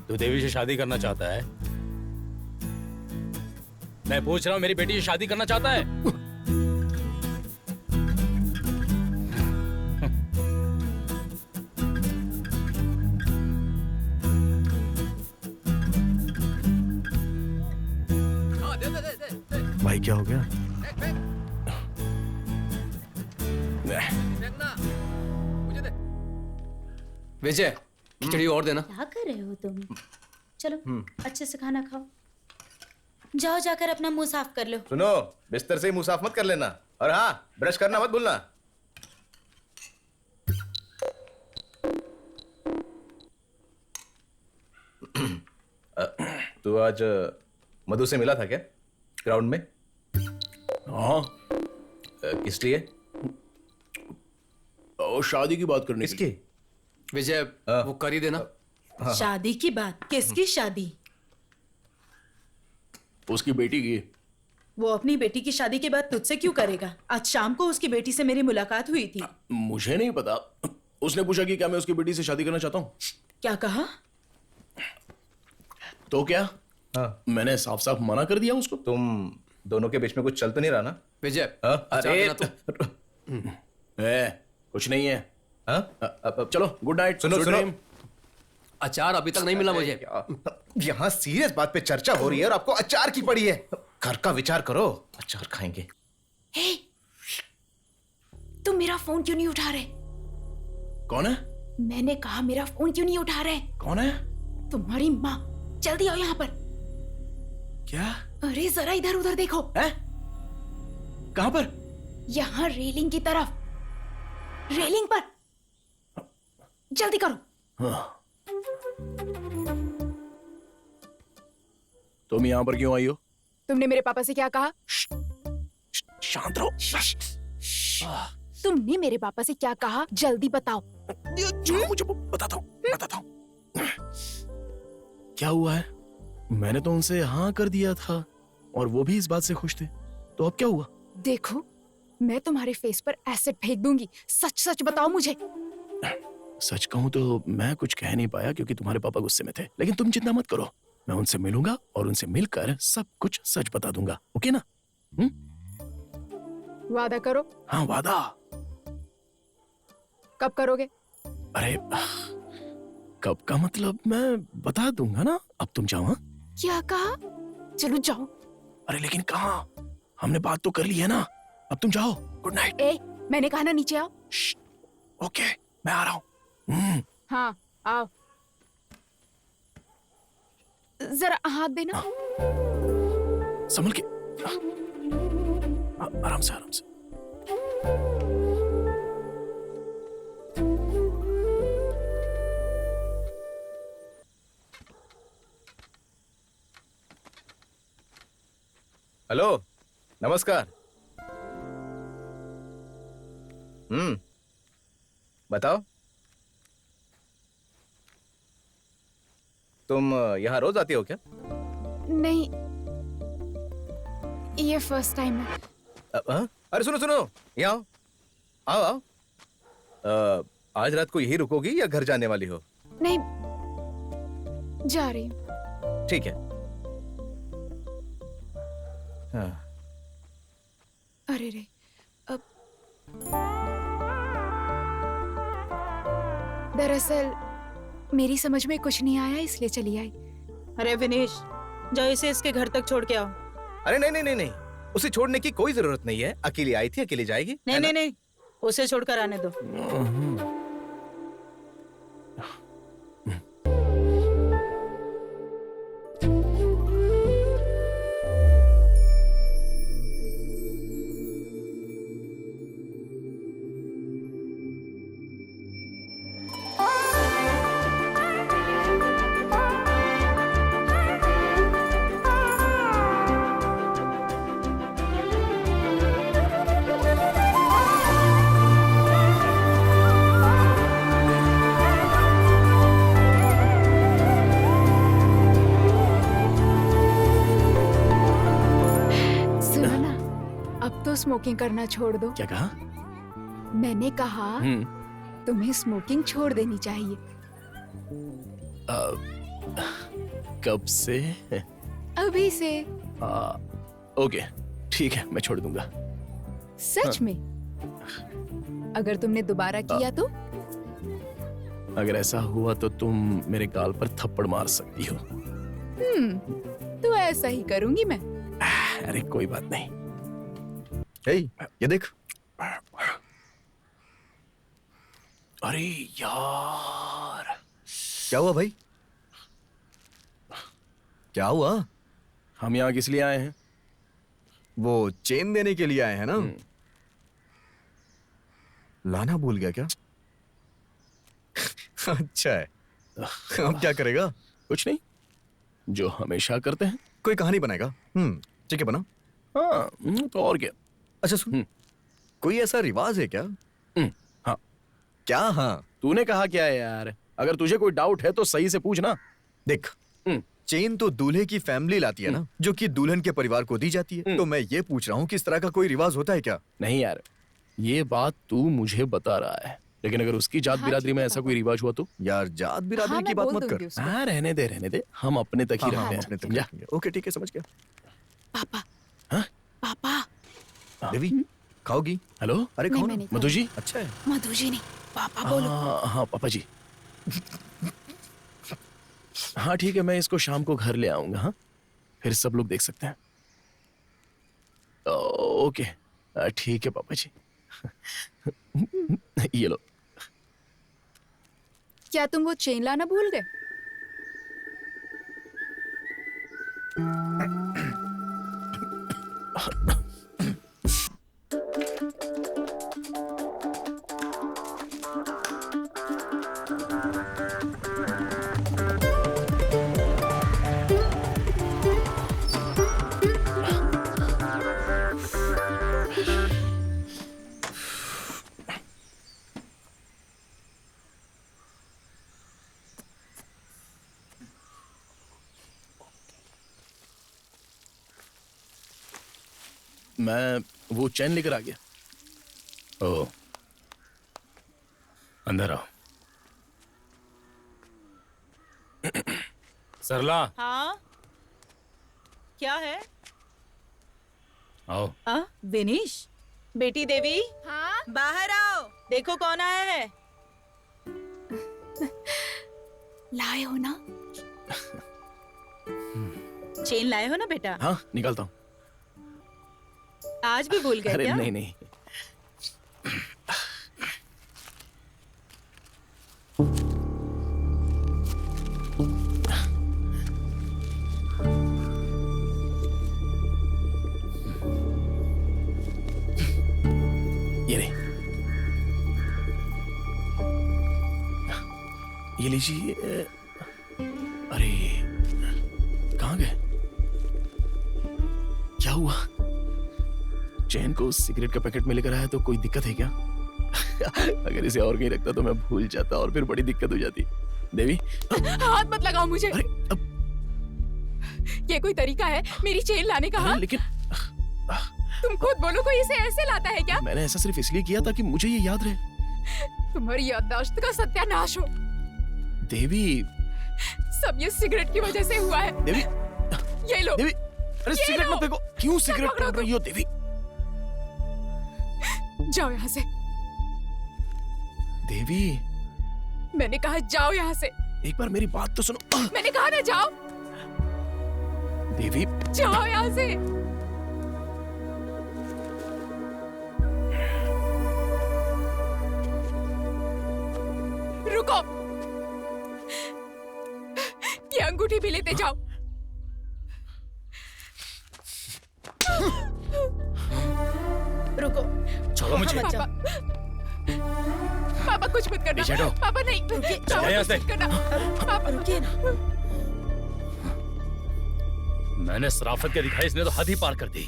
तू देवी से शादी करना चाहता है? मैं पूछ रहा हूँ, मेरी बेटी से शादी करना चाहता है? भाई क्या हो गया? विजय, खिचड़ी और देना। क्या कर रहे हो तुम? चलो अच्छे से खाना खाओ। जाओ जाकर अपना मुंह साफ कर लो। सुनो, बिस्तर से ही मुंह साफ मत कर लेना, और हाँ, ब्रश करना मत भूलना। तू आज मधु से मिला था क्या ग्राउंड में? हाँ। किस लिए? शादी की बात करने किसकी? विजय, वो कर ही देना। शादी की बात? किसकी शादी? उसकी बेटी की। वो अपनी बेटी की शादी के बाद तुझसे क्यों करेगा? आज शाम को उसकी बेटी से मेरी मुलाकात हुई थी। मुझे नहीं पता। उसने पूछा कि क्या मैं उसकी बेटी से शादी करना चाहता हूँ। क्या कहा? तो क्या? मैंने साफ साफ मना कर दिया उसको। तुम दोनों के बीच में कुछ चल तो नहीं रहा ना? विजय, अरे कुछ नहीं है। चलो गुड नाइट। सुनो, अचार अभी तक नहीं मिला मुझे। यहाँ सीरियस बात पे चर्चा हो रही है और आपको अचार की पड़ी है। घर का विचार करो, अचार खाएंगे। हे, तुम मेरा फोन क्यों नहीं उठा रहे? कौन है? मैंने कहा मेरा फोन क्यों नहीं उठा रहे? कौन है? तुम्हारी माँ। जल्दी आओ यहाँ पर। क्या? अरे जरा इधर उधर देखो। है? कहाँ पर? यहाँ रेलिंग की तरफ। रेलिंग पर। जल्दी करो। हाँ। तुम यहाँ पर क्यों आई हो? तुमने मेरे पापा से क्या कहा? शांत रहो। तुमने मेरे पापा से क्या कहा? जल्दी बताओ। मुझे बताता हूँ। क्या हुआ है? मैंने तो उनसे हाँ कर दिया था और वो भी इस बात से खुश थे। तो अब क्या हुआ? देखो, मैं तुम्हारे फेस पर एसिड फेंक दूंगी। सच सच बताओ मुझे। सच कहूँ तो मैं कुछ कह नहीं पाया क्योंकि तुम्हारे पापा गुस्से में थे। लेकिन तुम चिंता मत करो, मैं उनसे मिलूंगा और उनसे मिलकर सब कुछ सच बता दूंगा। ओके ना? वादा करो। हाँ वादा। कब करोगे? अरे कब का मतलब मैं बता दूंगा ना। अब तुम जाओ। हाँ? क्या कहा? चलो जाओ। अरे लेकिन कहाँ? हमने बात तो कर ली है ना। अब तुम जाओ। Good night. मैंने कहा ना नीचे आओ। ओके, मैं आ रहा हूँ। हाँ आओ। जरा हाथ देना। संभल के। आराम से आराम से। हेलो, नमस्कार। बताओ, तुम यहाँ रोज आती हो क्या? नहीं, ये फर्स्ट टाइम है। अरे सुनो सुनो, यहाँ आओ आओ आओ। आज रात को यही रुकोगी या घर जाने वाली हो? नहीं, जा रही हूँ। ठीक है। हाँ। अरे रे, अब दरअसल मेरी समझ में कुछ नहीं आया, इसलिए चली आई। अरे विनेश, जाओ इसे इसके घर तक छोड़ के आओ। अरे नहीं नहीं नहीं नहीं, उसे छोड़ने की कोई जरूरत नहीं है। अकेली आई थी, अकेली जाएगी। नहीं नहीं नहीं, उसे छोड़कर आने दो। स्मोकिंग करना छोड़ दो। क्या कहा? मैंने कहा तुम्हें स्मोकिंग छोड़ देनी चाहिए। कब से? अभी से। ओके, ठीक है, मैं छोड़ दूंगा। सच में? अगर तुमने दोबारा किया तो? अगर ऐसा हुआ तो तुम मेरे गाल पर थप्पड़ मार सकती हो। तो ऐसा ही करूंगी मैं। अरे कोई बात नहीं। ये देख। अरे यार, क्या हुआ भाई? क्या हुआ? हम यहाँ किस लिए आए हैं? वो चेन देने के लिए आए हैं ना? लाना भूल गया क्या? अच्छा है। अब क्या करेगा? कुछ नहीं, जो हमेशा करते हैं। कोई कहानी बनाएगा? ठीक है, बना। हाँ, तो और क्या। अच्छा सुन, कोई ऐसा रिवाज है क्या? हाँ। क्या? हाँ, तूने कहा क्या है यार? अगर तुझे कोई डाउट है तो सही से पूछना। देख, चेन तो दूल्हे की फैमिली लाती है ना, जो कि दुल्हन के परिवार को दी जाती है। तो मैं ये पूछ रहा हूँ कि इस तरह का कोई रिवाज होता है क्या? नहीं यार, ये बात तू मुझे बता रहा है, लेकिन अगर उसकी जात बिरादरी में ऐसा कोई रिवाज हुआ तो? यार जात बिरादरी की बात मत कर। हाँ, रहने दे, हम अपने तक ही रहते हैं। ओके ठीक है, समझ गया। पापा। हाँ? पापा। देवी, खाओगी? हेलो। अरे नहीं, खाओ मैं ना। नहीं मधु जी। अच्छा है। मधु जी नहीं, पापा बोलो। हाँ पापा जी। हाँ ठीक है, मैं इसको शाम को घर ले आऊंगा। हाँ, फिर सब लोग देख सकते हैं। ओके ठीक है पापा जी। ये लो। क्या तुम वो चेन लाना भूल गए? मैं वो चैन लेकर आ गया। ओ, अंदर आओ। सरला। हाँ, क्या है? आओ। विनीश, बेटी देवी। हाँ? बाहर आओ, देखो कौन आया है। लाए हो ना? चेन लाए हो ना बेटा? हाँ, निकालता हूँ। आज भी भूल गए अरे क्या? नहीं। ये नहीं, ये लीजिए। अरे कहाँ गए? क्या हुआ? चैन को सिगरेट का पैकेट में लेकर आया तो कोई दिक्कत है क्या? अगर इसे और कहीं रखता तो मैं भूल जाता और फिर बड़ी दिक्कत हो जाती। देवी, हाथ मत लगाओ मुझे। ये कोई तरीका है मेरी चेन लाने का? लेकिन तुम खुद बोलो, कोई इसे ऐसे लाता है क्या? मैंने ऐसा सिर्फ इसलिए किया था कि मुझे ये याद रहे। तुम्हारी याददाश्त का सत्यानाश हो। देवी, सब ये सिगरेट की वजह से हुआ है। देवी, ये लो। देवी, अरे सिगरेट मत फेंको। क्यों सिगरेट पकड़ रही हो देवी? जाओ यहाँ से। देवी, मैंने कहा जाओ यहाँ से। एक बार मेरी बात तो सुनो। मैंने कहा ना जाओ। देवी, जाओ यहाँ से। रुको, ये अंगूठी भी लेते जाओ। रुको, छोड़ो मुझे। मत जाओ। पापा कुछ मत करना। पीछे हटो। पापा नहीं, चलो यहाँ से। कुछ मत करना। पापा रुकिए ना। मैंने शराफत के दिखाई, इसने तो हद ही पार कर दी।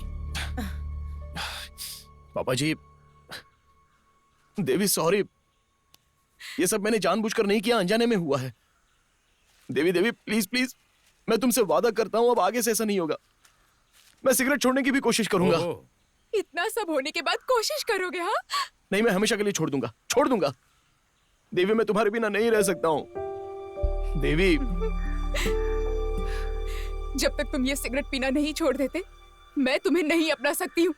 पापा जी, देवी सॉरी, ये सब मैंने जानबूझकर नहीं किया, अनजाने में हुआ है। देवी देवी प्लीज प्लीज, मैं तुमसे वादा करता हूं अब आगे से ऐसा नहीं होगा। मैं सिगरेट छोड़ने की भी कोशिश करूंगा। इतना सब होने के बाद कोशिश करोगे? हाँ, नहीं, मैं हमेशा के लिए छोड़ दूंगा। देवी, मैं तुम्हारे बिना नहीं रह सकता हूं। देवी, जब तक तुम ये सिगरेट पीना नहीं छोड़ देते, मैं तुम्हें नहीं अपना सकती हूँ।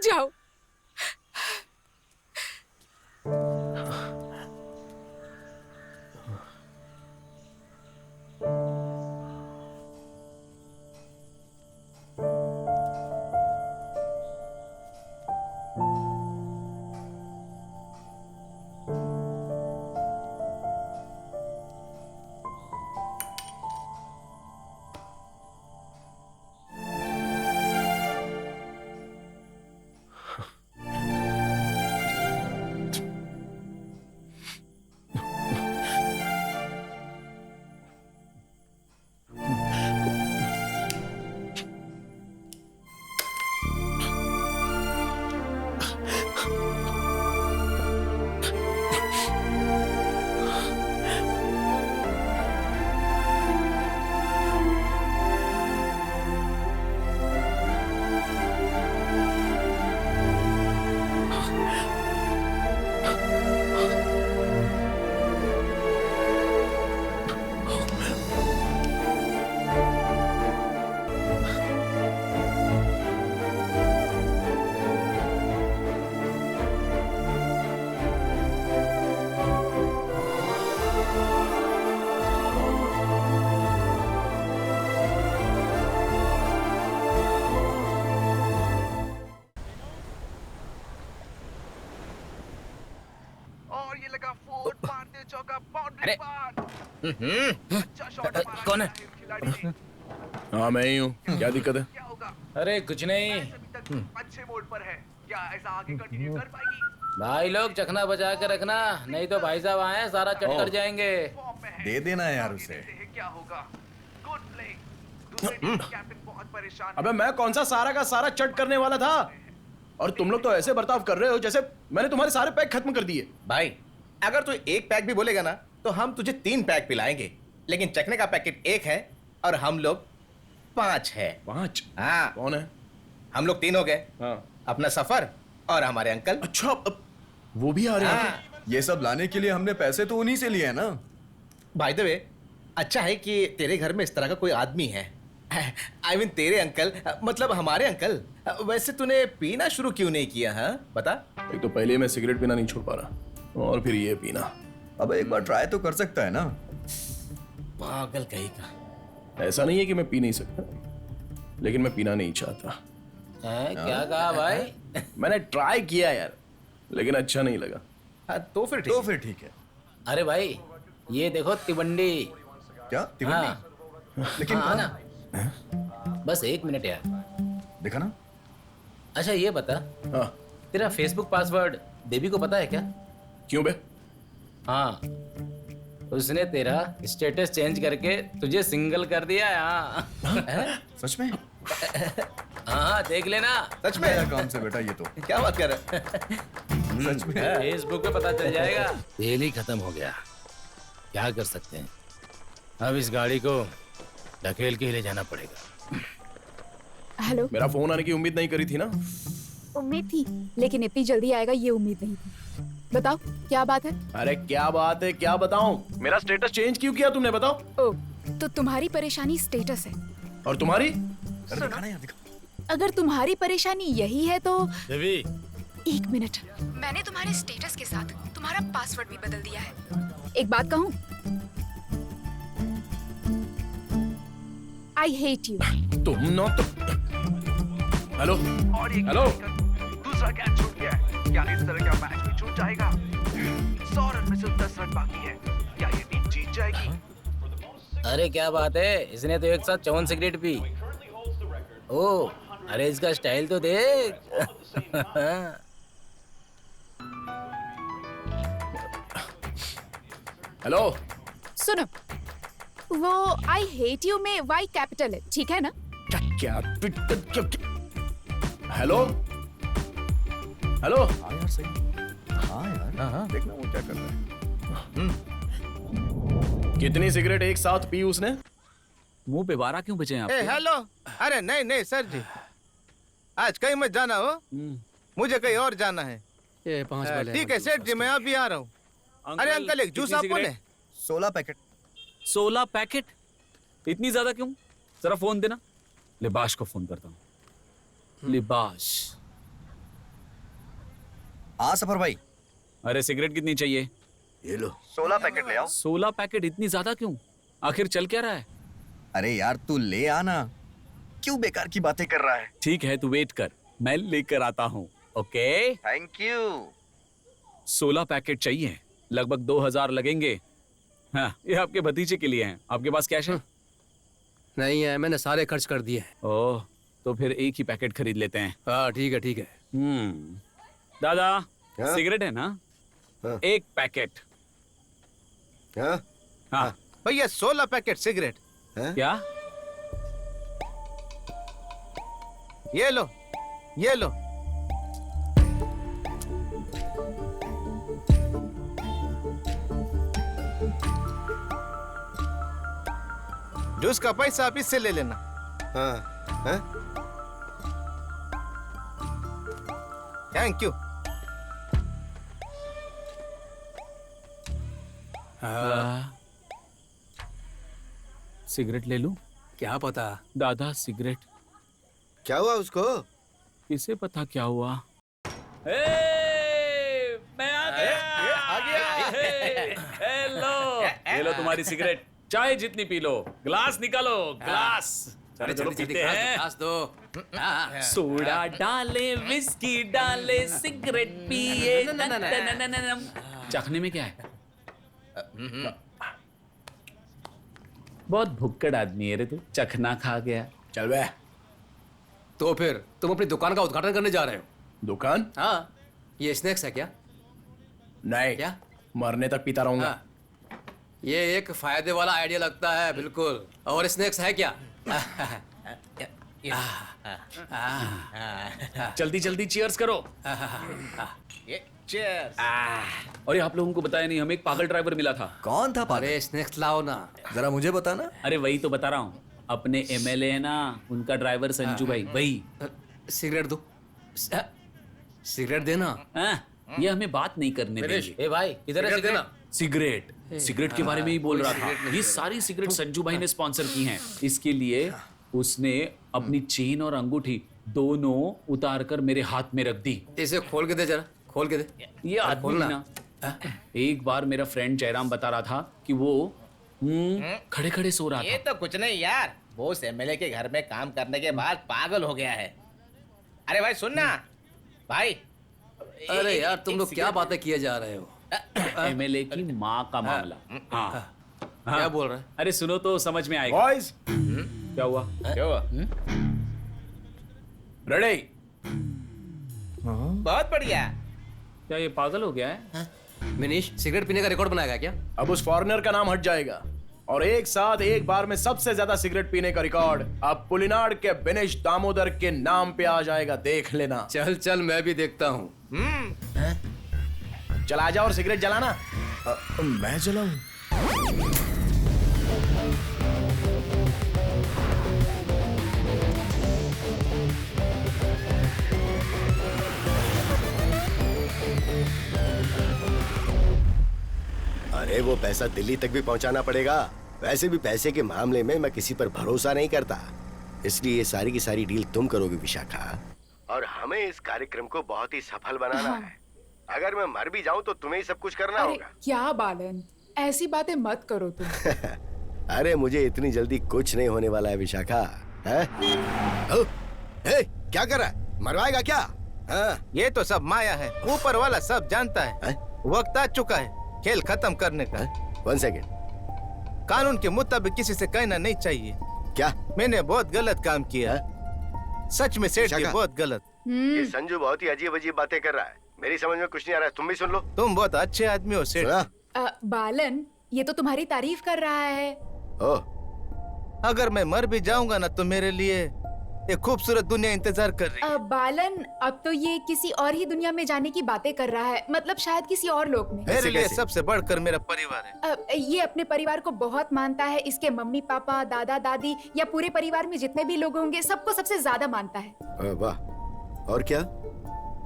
जाओ। कौन है? हाँ मैं ही हूँ, क्या दिक्कत है? अरे कुछ नहीं। अच्छे मोड पर है क्या? ऐसा आगे कंटिन्यू कर पाएगी? भाई लोग चखना बचा के रखना, नहीं तो भाई साहब आए सारा चट कर जाएंगे। दे देना यार उसे। क्या होगा? Good play. कैप्टन बहुत परेशान। अबे मैं कौन सा सारा का सारा चट करने वाला था? और तुम लोग तो ऐसे बर्ताव कर रहे हो जैसे मैंने तुम्हारे सारे पैक खत्म कर दिए। भाई अगर तू एक पैक भी बोलेगा ना तो हम तुझे 3 पैक पिलाएंगे, लेकिन चखने का पैकेट 1 है और हम लोग 5 है। 5? हाँ। कौन है? हम लोग 3 हो गए। हाँ। अपना सफर और हमारे अंकल। अच्छा, वो भी आ रहे हैं? हाँ। ये सब लाने के लिए हमने पैसे तो उन्हीं से लिए हैं ना। बाय द वे, अच्छा है कि तेरे घर में इस तरह का कोई आदमी है। I mean, तेरे अंकल, मतलब हमारे अंकल। वैसे तूने पीना शुरू क्यों नहीं किया? हाँ बता। एक तो पहले मैं सिगरेट पीना नहीं छोड़ पा रहा और फिर ये पीना। अब एक बार ट्राई तो कर सकता है ना। पागल कहीं का। ऐसा नहीं है कि मैं पी नहीं सकता, लेकिन मैं पीना नहीं चाहता। क्या कहा भाई? मैंने ट्राई किया यार, लेकिन अच्छा नहीं लगा। हाँ, तो फिर ठीक है। अरे भाई ये देखो तिवंडी। क्या तिवंडी? लेकिन हाँ ना, बस 1 मिनट यार। देखा ना। अच्छा ये बता, तेरा फेसबुक पासवर्ड बेबी को पता है क्या? क्यों बे? हाँ, उसने तेरा स्टेटस चेंज करके तुझे सिंगल कर दिया है। हाँ सच में? हाँ देख लेना। सच में? नया काम से बेटा ये तो। क्या बात कर रहा है? सच में? फेसबुक पे पता चल जाएगा। तेल ही खत्म हो गया, क्या कर सकते हैं? अब इस गाड़ी को ढकेल के ही ले जाना पड़ेगा। हेलो। मेरा फोन आने की उम्मीद नहीं करी थी ना? उम्मीद थी, लेकिन इतनी जल्दी आएगा ये उम्मीद नहीं थी। बताओ क्या बात है? अरे क्या बात है, क्या बताऊं? मेरा स्टेटस चेंज क्यों किया तुमने, बताओ? ओह, तो तुम्हारी परेशानी स्टेटस है और तुम्हारी? अगर तुम्हारी परेशानी यही है तो देवी, एक मिनट, मैंने तुम्हारे स्टेटस के साथ तुम्हारा पासवर्ड भी बदल दिया है। एक बात कहूँ, आई हेट यू। तुम ना तो। हेलो हेलो, दूसरा कैच छूट गया है। क्या इस तरह का मैच भी छूट जाएगा? 100 रन में सिर्फ 10 रन बाकी है। क्या ये टीम जीत जाएगी? अरे क्या बात है, इसने तो एक साथ 54 सिगरेट पी। ओह, अरे इसका स्टाइल तो देख। हेलो सुनो, वो आई हेट यू में वाई कैपिटल है, ठीक है ना? क्या? Hello hello. हाँ यार सही। हाँ यार। हाँ देखना वो क्या कर रहा है। कितनी सिगरेट एक साथ पी उसने? मुंह पे 12 क्यों बचे हैं ए, आपके? हेलो। अरे नहीं नहीं सर जी, आज कहीं मत जाना हो, मुझे कहीं और जाना है। ये 5 वाले ठीक है सेठ जी, मैं अभी आ रहा हूँ। अरे अंकल एक जूस आपको ले। 16 पैकेट। 16 पैकेट? इतनी ज्यादा क्यों? जरा फोन देना। लिबाश को फोन करता हूँ। लिबाश। हाँ सफर भाई। अरे सिगरेट कितनी चाहिए? ये लो 16 पैकेट ले आओ। 16 पैकेट इतनी ज्यादा क्यों? आखिर चल क्या रहा है? अरे यार तू ले आना, क्यों बेकार की बातें कर रहा है? ठीक है तू वेट कर, मैं लेकर आता हूँ। Okay thank you. 16 पैकेट चाहिए, लगभग 2000 लगेंगे। हाँ ये आपके भतीजे के लिए हैं। आपके पास कैश है? नहीं है, मैंने सारे खर्च कर दिए। ओह, तो फिर एक ही पैकेट खरीद लेते हैं। हाँ ठीक है ठीक है। दादा हाँ? सिगरेट है ना? हाँ? एक पैकेट। हाँ? हाँ भैया 16 पैकेट सिगरेट। क्या? ये लो ये लो। जूस का पैसा आप इससे ले लेना। हाँ? हाँ? Thank you. सिगरेट ले लूं? क्या पता। दादा सिगरेट। क्या हुआ उसको? किसे पता क्या हुआ? मैं आ गया। हेलो, ये लो तुम्हारी सिगरेट। चाय जितनी पी लो, ग्लास निकालो, ग्लास। अरे चलो जल्दी पीते हैं। ग्लास दो। सोडा डाले, विस्की डाले, सिगरेट पिए। चखने में क्या है? बहुत भुक्कड़ आदमी है रे तू, चखना खा गया। चल बे। तो फिर तुम अपनी दुकान का उद्घाटन करने जा रहे हो? दुकान? हाँ, ये स्नैक्स है क्या? नहीं, क्या? मरने तक पीता रहूंगा। हाँ। ये एक फायदे वाला आइडिया लगता है बिल्कुल। और स्नैक्स है क्या? जल्दी जल्दी चीयर्स करो। ये चीयर्स। और ये आप लोगों को बताया नहीं, हमें एक पागल ड्राइवर मिला था। कौन था पागल? अरे स्नैक्स लाओ ना, जरा मुझे बताना। अरे वही तो बता रहा हूँ, अपने एमएलए है ना, उनका ड्राइवर संजू भाई, वही। सिगरेट दो। सिगरेट देना। ये हमें बात नहीं करने देंगे। ए भाई इधर है देना। सिगरेट सिगरेट के बारे में ही बोल रहा था। ये सारी सिगरेट संजू भाई ने स्पॉन्सर की हैं। इसके लिए उसने अपनी चेन और अंगूठी दोनों उतार कर मेरे हाथ में रख दी। इसे खोल के दे जरा, खोल के दे। ये आदमी ना, एक बार मेरा फ्रेंड जयराम बता रहा था कि वो खड़े खड़े सो रहा ये था। तो कुछ नहीं यार, बोस एमएलए के घर में काम करने के बाद पागल हो गया है। अरे भाई सुनना भाई। अरे यार तुम लोग क्या बातें किए जा रहे हो? एमएलए की माँ का मामला। हाँ क्या बोल रहे हैं? अरे सुनो तो समझ में आएगा। बॉयज, क्या हुआ? क्या हुआ? रेडी? बहुत बढ़िया। क्या ये पागल हो गया है? मिनीश सिगरेट पीने का रिकॉर्ड बनाएगा क्या? अब उस फॉरेनर का नाम हट जाएगा और एक साथ एक बार में सबसे ज्यादा सिगरेट पीने का रिकॉर्ड अब पुलिनाड के बिनेश दामोदर के नाम पे आ जाएगा, देख लेना। चल चल मैं भी देखता हूँ। चला जा और सिगरेट जलाना। मैं जलाऊं? अरे वो पैसा दिल्ली तक भी पहुंचाना पड़ेगा। वैसे भी पैसे के मामले में मैं किसी पर भरोसा नहीं करता, इसलिए ये सारी की सारी डील तुम करोगे विशाखा, और हमें इस कार्यक्रम को बहुत ही सफल बनाना है। अगर मैं मर भी जाऊं तो तुम्हें ही सब कुछ करना अरे होगा। क्या बालन, ऐसी बातें मत करो तुम। अरे मुझे इतनी जल्दी कुछ नहीं होने वाला है विशाखा। क्या कर रहा है? मरवाएगा क्या? ये तो सब माया है, ऊपर वाला सब जानता है। वक्त आ चुका है खेल खत्म करने का। 1 सेकेंड। कानून के मुताबिक किसी से कहना नहीं चाहिए। क्या? मैंने बहुत गलत काम किया। सच में सेठ जी बहुत गलत। ये संजू बहुत ही अजीब अजीब बातें कर रहा है, मेरी समझ में कुछ नहीं आ रहा है। तुम भी सुन लो। तुम बहुत अच्छे आदमी हो सेठ। बालन ये तो तुम्हारी तारीफ कर रहा है। अगर मैं मर भी जाऊंगा ना तो मेरे लिए एक खूबसूरत दुनिया इंतजार कर रही है। बालन अब तो ये किसी और ही दुनिया में जाने की बातें कर रहा है, मतलब शायद किसी और लोक में। मेरे लिए सबसे बढ़कर मेरा परिवार है। ये अपने परिवार को बहुत मानता है। इसके मम्मी पापा, दादा दादी या पूरे परिवार में जितने भी लोग होंगे सबको सबसे ज्यादा मानता है। वाह, और क्या?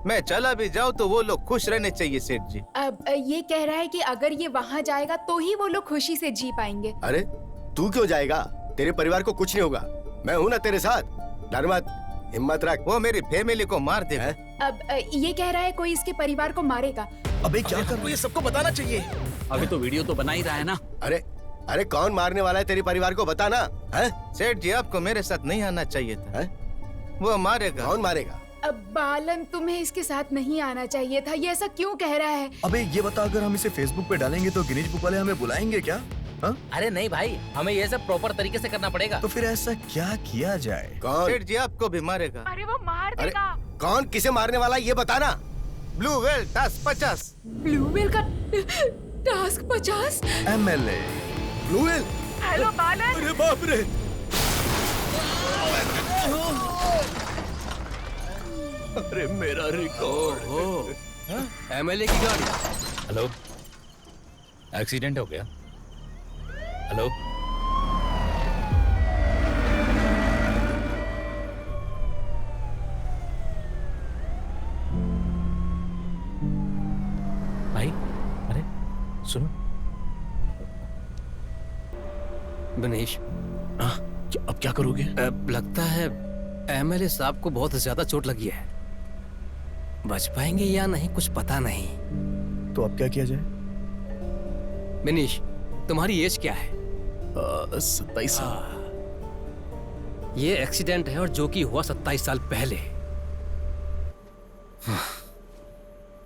मैं चला भी जाऊँ तो वो लोग खुश रहने चाहिए सेठ जी। अब ये कह रहा है कि अगर ये वहाँ जाएगा तो ही वो लोग खुशी से जी पाएंगे। अरे तू क्यों जाएगा? तेरे परिवार को कुछ नहीं होगा, मैं हूँ ना तेरे साथ। डर मत, हिम्मत रख। वो मेरी फैमिली को मार देगा। अब ये कह रहा है कोई इसके परिवार को मारेगा। अबे क्या कर रहा है? ये सबको बताना चाहिए। अभी तो वीडियो तो बना ही रहा है ना। अरे कौन मारने वाला है तेरे परिवार को, बता ना। सेठ जी आपको मेरे साथ नहीं आना चाहिए था। वो मारेगा। कौन मारेगा? अब बालन तुम्हें इसके साथ नहीं आना चाहिए था। ये ऐसा क्यों कह रहा है? अबे ये बता, अगर हम इसे फेसबुक पे डालेंगे तो गिनीज बुक वाले हमें बुलाएंगे क्या? अरे नहीं भाई, हमें ये सब प्रॉपर तरीके से करना पड़ेगा। तो फिर ऐसा क्या किया जाए? कौन? सेठ जी आपको भी मारेगा। अरे वो मार देगा। कौन किसे मारने वाला ये बताना। Blue whale task 50। Blue whale का task 50? MLA blue whale. Hello Balan. अरे बाप रे। अरे मेरा रिकॉर्ड। MLA की गाड़ी। हेलो, एक्सीडेंट हो गया? हेलो, भाई, अरे सुनो। दिनेश, अब क्या करोगे? लगता है MLA साहब को बहुत ज्यादा चोट लगी है। बच पाएंगे या नहीं कुछ पता नहीं। तो अब क्या किया जाए? मिनीश, तुम्हारी एज क्या है? 27 साल। ये एक्सीडेंट है और जो कि हुआ 27 साल पहले।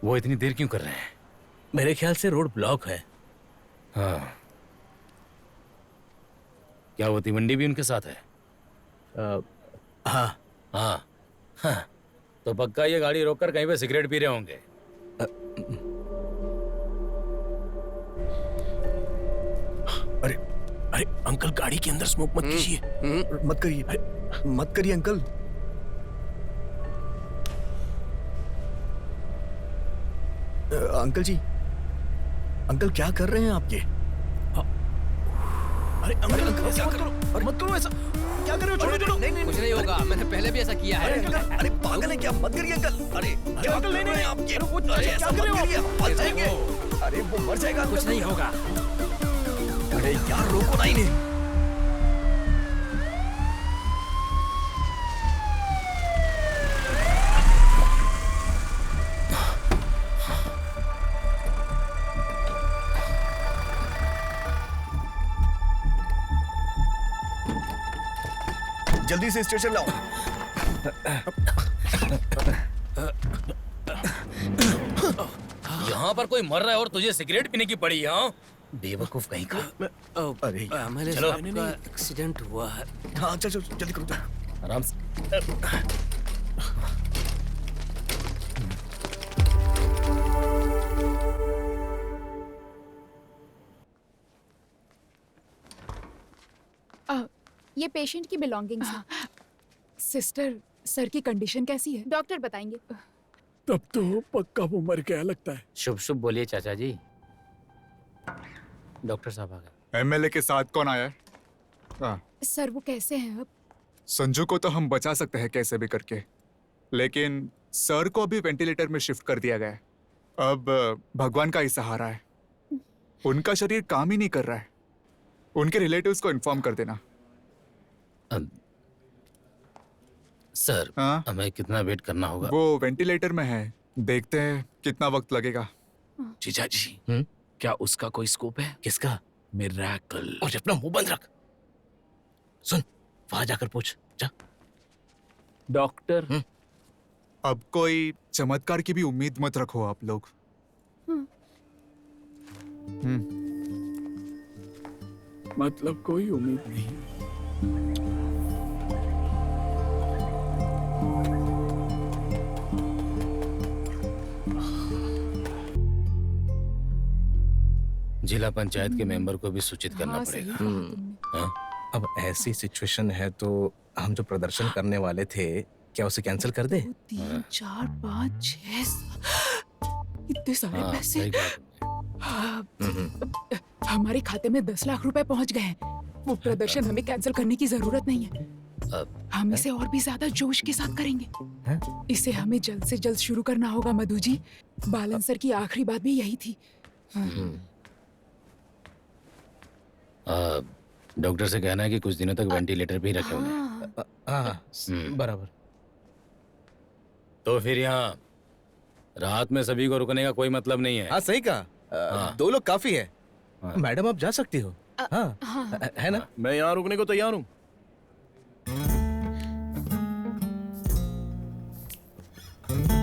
वो इतनी देर क्यों कर रहे हैं? मेरे ख्याल से रोड ब्लॉक है। हाँ, क्या वो तिवंडी भी उनके साथ है? हाँ हाँ हाँ, तो पक्का ये गाड़ी रोककर कहीं पे सिगरेट पी रहे होंगे। अरे अरे अंकल, गाड़ी के अंदर स्मोक मत कीजिए। मत करिए, मत करिए अंकल। अंकल जी, अंकल क्या कर रहे हैं आप ये? अरे अंकल, क्या करो? अरे मत करो ऐसा। क्या कर रहे हो? छोड़ो छोड़ो। नहीं, कुछ नहीं होगा, मैंने पहले भी ऐसा किया है। अरे पागल है क्या? मत करिए अंकल। अरे अंकल नहीं, आप ये क्या कर रहे हो? मत जाएंगे। अरे वो मर जाएगा। कुछ नहीं होगा। अरे यार रोको ना इन्हें। जल्दी से स्टेशन लाओ। यहाँ पर कोई मर रहा है और तुझे सिगरेट पीने की पड़ी है? बेवकूफ कहीं का। अरे MLA साहब का एक्सीडेंट हुआ है। हाँ चलो जल्दी करो। आराम से। ये पेशेंट की बिलोंगिंग्स हैं। सिस्टर, सर की कंडीशन कैसी है? डॉक्टर बताएंगे। तब तो पक्का वो मर गया लगता है। शुभ शुभ बोलिए चाचा जी। डॉक्टर साहब आ गए। एमएलए के साथ कौन आया है? सर वो कैसे हैं अब? संजू को तो हम बचा सकते हैं कैसे भी करके, लेकिन सर को अभी वेंटिलेटर में शिफ्ट कर दिया गया है। अब भगवान का ही सहारा है। उनका शरीर काम ही नहीं कर रहा है। उनके रिलेटिव्स को इन्फॉर्म कर देना। सर, हमें कितना वेट करना होगा? वो वेंटिलेटर में है, देखते हैं कितना वक्त लगेगा। जीजा जी, क्या उसका कोई स्कोप है? किसका? मिरेकल। और अपना मुंह बंद रख। सुन, वहां जाकर पूछ जा। डॉक्टर, अब कोई चमत्कार की भी उम्मीद मत रखो आप लोग। मतलब कोई उम्मीद नहीं। जिला पंचायत के मेंबर को भी सूचित करना पड़ेगा। हाँ? अब ऐसी सिचुएशन है तो हम जो प्रदर्शन करने वाले थे, क्या उसे कैंसिल कर दे? 3, 4, 5, 6 इतने सारे पैसे। हमारे खाते में 10 लाख रुपए पहुंच गए हैं। वो प्रदर्शन हमें कैंसिल करने की जरूरत नहीं है। हम इसे और भी ज्यादा जोश के साथ करेंगे। इसे हमें जल्द से जल्द शुरू करना होगा मधु जी। बालन सर की आखिरी बात भी यही थी। डॉक्टर से कहना है कि कुछ दिनों तक वेंटिलेटर पे ही रखे उन्हें। बराबर। तो फिर यहाँ रात में सभी को रुकने का कोई मतलब नहीं है। हाँ सही कहा। 2 लोग काफी है। मैडम आप जा सकती हो। हाँ है ना? मैं यहाँ रुकने को तैयार हूँ।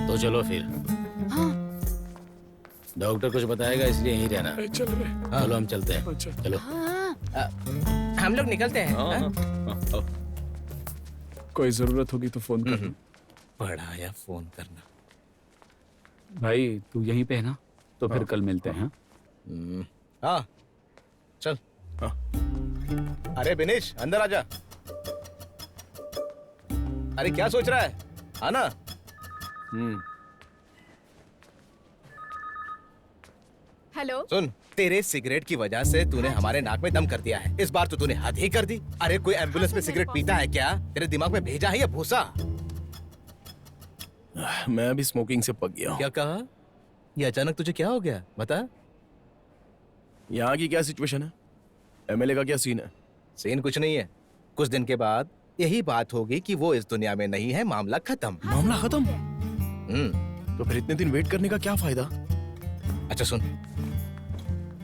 तो चलो फिर। डॉक्टर कुछ बताएगा इसलिए यहीं रहना। चल रहे। चलो हम चलते हैं। चलो। हम लोग निकलते हैं। कोई जरूरत होगी तो फोन करना। बड़ा या फोन करना। भाई तू यहीं पे है ना? तो फिर कल मिलते हैं। हाँ चल। अरे बिनेश अंदर आजा। अरे क्या सोच रहा है? आना। हेलो। सुन, तेरे सिगरेट की वजह से तूने हमारे नाक में दम कर दिया है। इस बार तो तूने हद ही कर दी। अरे कोई एम्बुलेंस में सिगरेट पीता है क्या? तेरे दिमाग में भेजा है या भूसा? मैं अभी स्मोकिंग से पक गया हूँ। क्या कहा? ये अचानक तुझे क्या हो गया? बता। यहाँ की क्या सिचुएशन है? एमएलए का क्या सीन है? सीन कुछ नहीं है। कुछ दिन के बाद यही बात होगी कि वो इस दुनिया में नहीं है। मामला खत्म। मामला खत्म? तो फिर इतने दिन वेट करने का क्या फायदा? अच्छा सुन,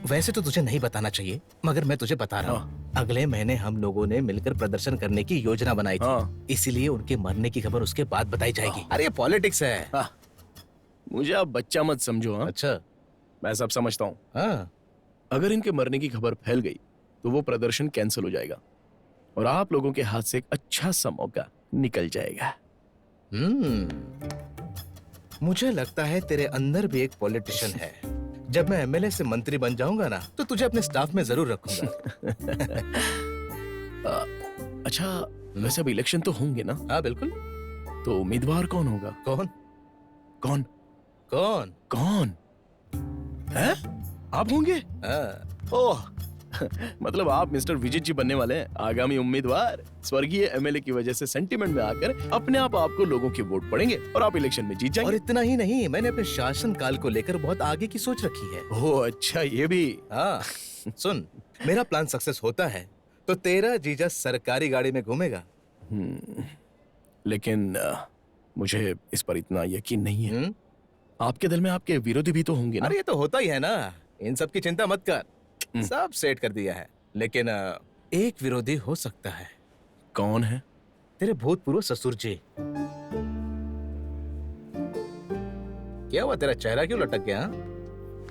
वैसे तो तुझे नहीं बताना चाहिए, मगर मैं तुझे बता रहा हूँ। अगले महीने हम लोगों ने मिलकर प्रदर्शन करने की योजना बनाई थी। इसीलिए उनके मरने की खबर उसके बाद बताई जाएगी। अरे ये पॉलिटिक्स है। मुझे आप बच्चा मत समझो। अच्छा, मैं सब समझता हूँ। अगर इनके मरने की खबर फैल गई तो वो प्रदर्शन कैंसिल हो जाएगा और आप लोगों के हाथ से एक अच्छा सा मौका निकल जाएगा। मुझे लगता है तेरे अंदर भी एक पॉलिटिशियन है। जब मैं एमएलए से मंत्री बन जाऊंगा ना, तो तुझे अपने स्टाफ में जरूर रखूंगा। अच्छा, वैसे अब इलेक्शन तो होंगे ना? हाँ बिल्कुल। तो उम्मीदवार कौन होगा? कौन? कौन? कौन? कौन? हैं? आप होंगे? ओह, मतलब आप मिस्टर विजय जी बनने वाले हैं, आगामी उम्मीदवार। स्वर्गीय एमएलए की वजह से सेंटिमेंट में आकर अपने आप आपको लोगों के वोट पड़ेंगे और आप इलेक्शन में जीत जाएंगे। और इतना ही नहीं, मैंने अपने शासन काल को लेकर बहुत आगे की सोच रखी है। ओह अच्छा, ये भी। हाँ सुन, मेरा प्लान सक्सेस होता है तो तेरा जीजा सरकारी गाड़ी में घूमेगा। लेकिन मुझे इस पर इतना यकीन नहीं है। आपके दिल में आपके विरोधी भी तो होंगे ना? अरे ये तो होता ही है ना, इन सब की चिंता मत कर। सब सेट कर दिया है। लेकिन एक विरोधी हो सकता है। कौन है? तेरे भूतपूर्व ससुर जी। क्या हुआ, तेरा चेहरा क्यों लटक गया?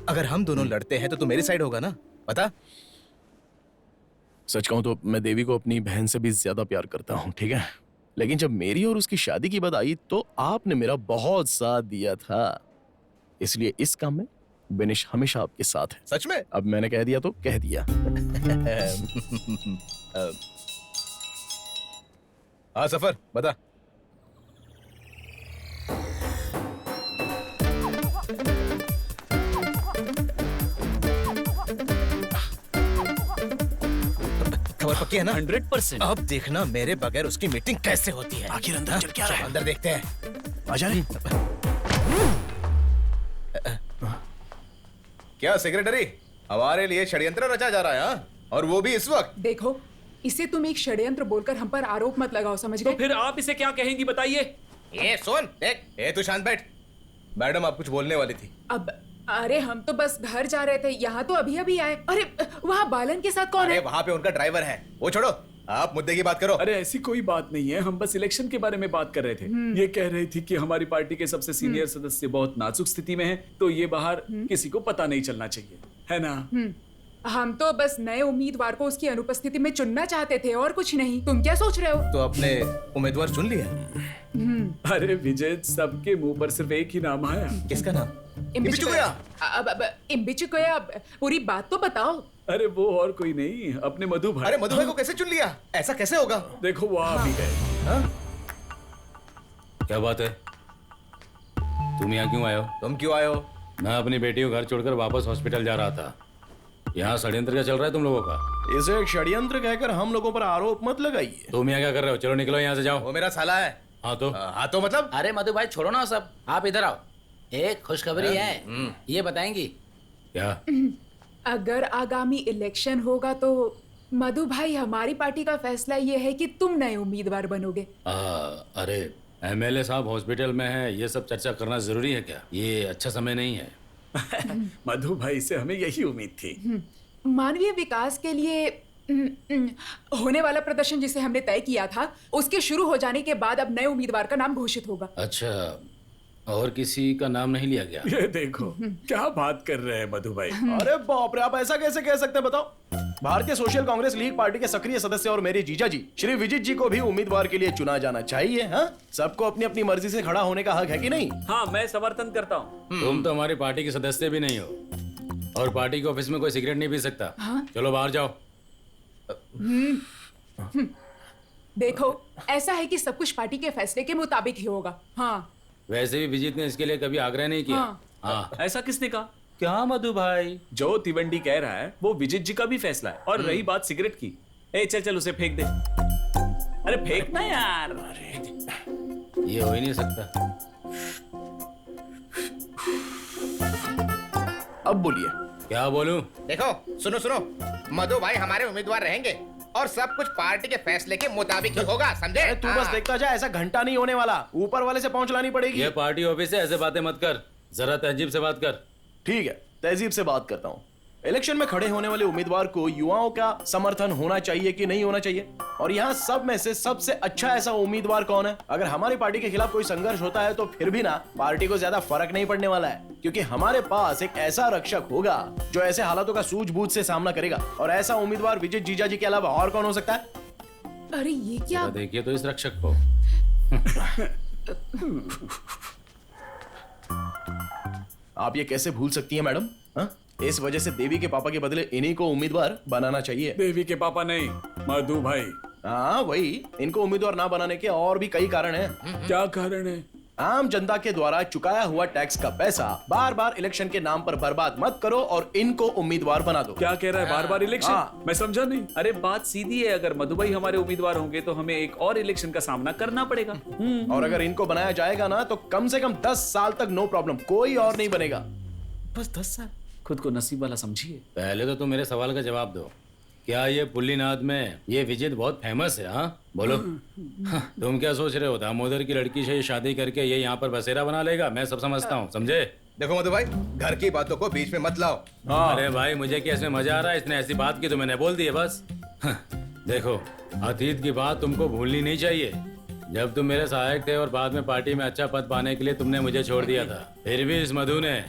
अगर हम दोनों लड़ते हैं तो तू मेरी साइड होगा ना? बता। सच कहूं तो मैं देवी को अपनी बहन से भी ज्यादा प्यार करता हूं, ठीक है? लेकिन जब मेरी और उसकी शादी की बात आई तो आपने मेरा बहुत साथ दिया था। इसलिए इस काम में बिनेश हमेशा आपके साथ है। सच में? अब मैंने कह दिया तो कह दिया। हाँ सफर बता। खबर पक्की है ना? 100%। अब देखना मेरे बगैर उसकी मीटिंग कैसे होती है। आखिर अंदर चल क्या रहा है? अंदर देखते हैं। आ जा। क्या सेक्रेटरी, हमारे लिए षड्यंत्र रचा जा रहा है हाँ? और वो भी इस वक्त? देखो, इसे तुम एक षड्यंत्र बोलकर हम पर आरोप मत लगाओ, समझ गए? तो फिर आप इसे क्या कहेंगी बताइए? ये सुन देख, ए तू शांत बैठ। मैडम आप कुछ बोलने वाली थी। अब अरे हम तो बस घर जा रहे थे, यहाँ तो अभी अभी आए। अरे वहाँ बालन के साथ कौन है? वहाँ पे उनका ड्राइवर है, वो छोड़ो, आप मुद्दे की बात करो। अरे ऐसी कोई बात नहीं है, हम बस इलेक्शन के बारे में बात कर रहे थे। ये कह रही थी कि हमारी पार्टी के सबसे सीनियर सदस्य बहुत नाजुक स्थिति में हैं, तो ये बाहर किसी को पता नहीं चलना चाहिए, है ना? हम तो बस नए उम्मीदवार को उसकी अनुपस्थिति में चुनना चाहते थे और कुछ नहीं। तुम क्या सोच रहे हो? तो अपने उम्मीदवार चुन लिया? अरे विजय, सबके मुंह पर सिर्फ एक ही नाम आया। किसका नाम? इम्बिचुकोया। अब इम्बिचुकोया, पूरी बात तो बताओ। अरे वो और कोई नहीं, अपने मधु भाई। अरे मधु भाई को कैसे चुन लिया? ऐसा कैसे होगा? देखो वो आ भी गए। क्या बात है? तुम यहाँ क्यों आए हो? तुम क्यों आए हो? मैं अपनी बेटी को घर छोड़कर वापस हॉस्पिटल जा रहा था। यहाँ षड्यंत्र क्या चल रहा है तुम लोगों का? इसे एक षड्यंत्र कहकर हम लोगों पर आरोप मत लगाइए। तुम यहाँ क्या कर रहे हो? चलो निकलो यहाँ से, जाओ। वो मेरा साला है। हाँ तो? हाँ तो मतलब? अरे मधु भाई छोड़ो ना सब, आप इधर आओ। एक खुशखबरी है, ये बताएंगी? क्या? अगर आगामी इलेक्शन होगा तो मधु भाई, हमारी पार्टी का फैसला ये है कि तुम नए उम्मीदवार बनोगे। अरे एमएलए साहब हॉस्पिटल में है, ये सब चर्चा करना जरूरी है क्या? ये अच्छा समय नहीं है। मधु भाई से हमें यही उम्मीद थी। मानवीय विकास के लिए होने वाला प्रदर्शन जिसे हमने तय किया था, उसके शुरू हो जाने के बाद अब नए उम्मीदवार का नाम घोषित होगा। अच्छा, और किसी का नाम नहीं लिया गया? ये देखो क्या बात कर रहे हैं मधु भाई। अरे बाप रे, आप ऐसा कैसे कह सकते हैं बताओ? भारतीय सोशल कांग्रेस लीग पार्टी के सक्रिय सदस्य और मेरे जीजा जी श्री विजित जी को भी उम्मीदवार के लिए चुना जाना चाहिए। हाँ, सबको अपनी अपनी मर्जी से खड़ा होने का हक है कि नहीं? हाँ, मैं समर्थन करता हूँ। तुम तो हमारी पार्टी के सदस्य भी नहीं हो और पार्टी के ऑफिस में कोई सिगरेट नहीं पी सकता। हाँ? चलो बाहर जाओ। देखो, ऐसा है कि सब कुछ पार्टी के फैसले के मुताबिक ही होगा। हाँ, वैसे भी विजित ने इसके लिए कभी आग्रह नहीं किया। हाँ। ऐसा किसने कहा? क्या मधु भाई, जो तिवंडी कह रहा है वो विजित जी का भी फैसला है। और रही बात सिगरेट की, ए चल चल उसे फेंक दे। अरे फेंकना यार। ये हो ही नहीं सकता। अब बोलिए। क्या बोलूं? देखो सुनो सुनो, मधु भाई हमारे उम्मीदवार रहेंगे और सब कुछ पार्टी के फैसले के मुताबिक ही होगा, समझे? तू बस देखता जा, ऐसा घंटा नहीं होने वाला, ऊपर वाले से पहुंच लानी पड़ेगी। ये पार्टी ऑफिस है, ऐसे बातें मत कर, जरा तहजीब से बात कर। ठीक है, तहजीब से बात करता हूँ। इलेक्शन में खड़े होने वाले उम्मीदवार को युवाओं का समर्थन होना चाहिए कि नहीं होना चाहिए? और यहाँ सब में से सबसे अच्छा ऐसा उम्मीदवार कौन है? अगर हमारी पार्टी के खिलाफ कोई संघर्ष होता है तो फिर भी ना पार्टी को ज्यादा फर्क नहीं पड़ने वाला है, क्योंकि हमारे पास एक ऐसा रक्षक होगा जो ऐसे हालातों का सूझबूझ से सामना करेगा। और ऐसा उम्मीदवार विजय जीजा जी के अलावा और कौन हो सकता है? अरे ये क्या? देखिए तो इस रक्षक को। आप ये कैसे भूल सकती हैं मैडम? हाँ? इस वजह से देवी के पापा के बदले इन्हीं को उम्मीदवार बनाना चाहिए। देवी के पापा नहीं, मधु भाई। हाँ वही, इनको उम्मीदवार ना बनाने के और भी कई कारण हैं। क्या कारण है? आम जनता के द्वारा चुकाया हुआ टैक्स का पैसा बार बार इलेक्शन के नाम पर बर्बाद मत करो और इनको उम्मीदवार बना दो। क्या कह रहा है? बार बार इलेक्शन? हाँ। मैं समझा नहीं। अरे बात सीधी है, अगर मधु भाई हमारे उम्मीदवार होंगे तो हमें एक और इलेक्शन का सामना करना पड़ेगा। और अगर इनको बनाया जाएगा ना तो कम से कम 10 साल तक नो प्रॉब्लम, कोई और नहीं बनेगा। बस 10 साल? खुद को नसीब वाला समझिए। पहले तो तुम मेरे सवाल का जवाब दो। क्या ये पुल्लीनाथ में ये विजित बहुत फेमस है? हाँ बोलो। तुम क्या सोच रहे हो? दामोदर की लड़की से शादी करके ये यहाँ पर बसेरा बना लेगा? मैं सब समझता हूँ, समझे? देखो मधु भाई, घर की बातों को बीच में मत लाओ। अरे भाई मुझे क्या इसमें मजा आ रहा है? इसने ऐसी बात की तो मैंने बोल दी है बस। देखो, अतीत की बात तुमको भूलनी नहीं चाहिए। जब तुम मेरे सहायक थे और बाद में पार्टी में अच्छा पद पाने के लिए तुमने मुझे छोड़ दिया था, फिर भी इस मधु ने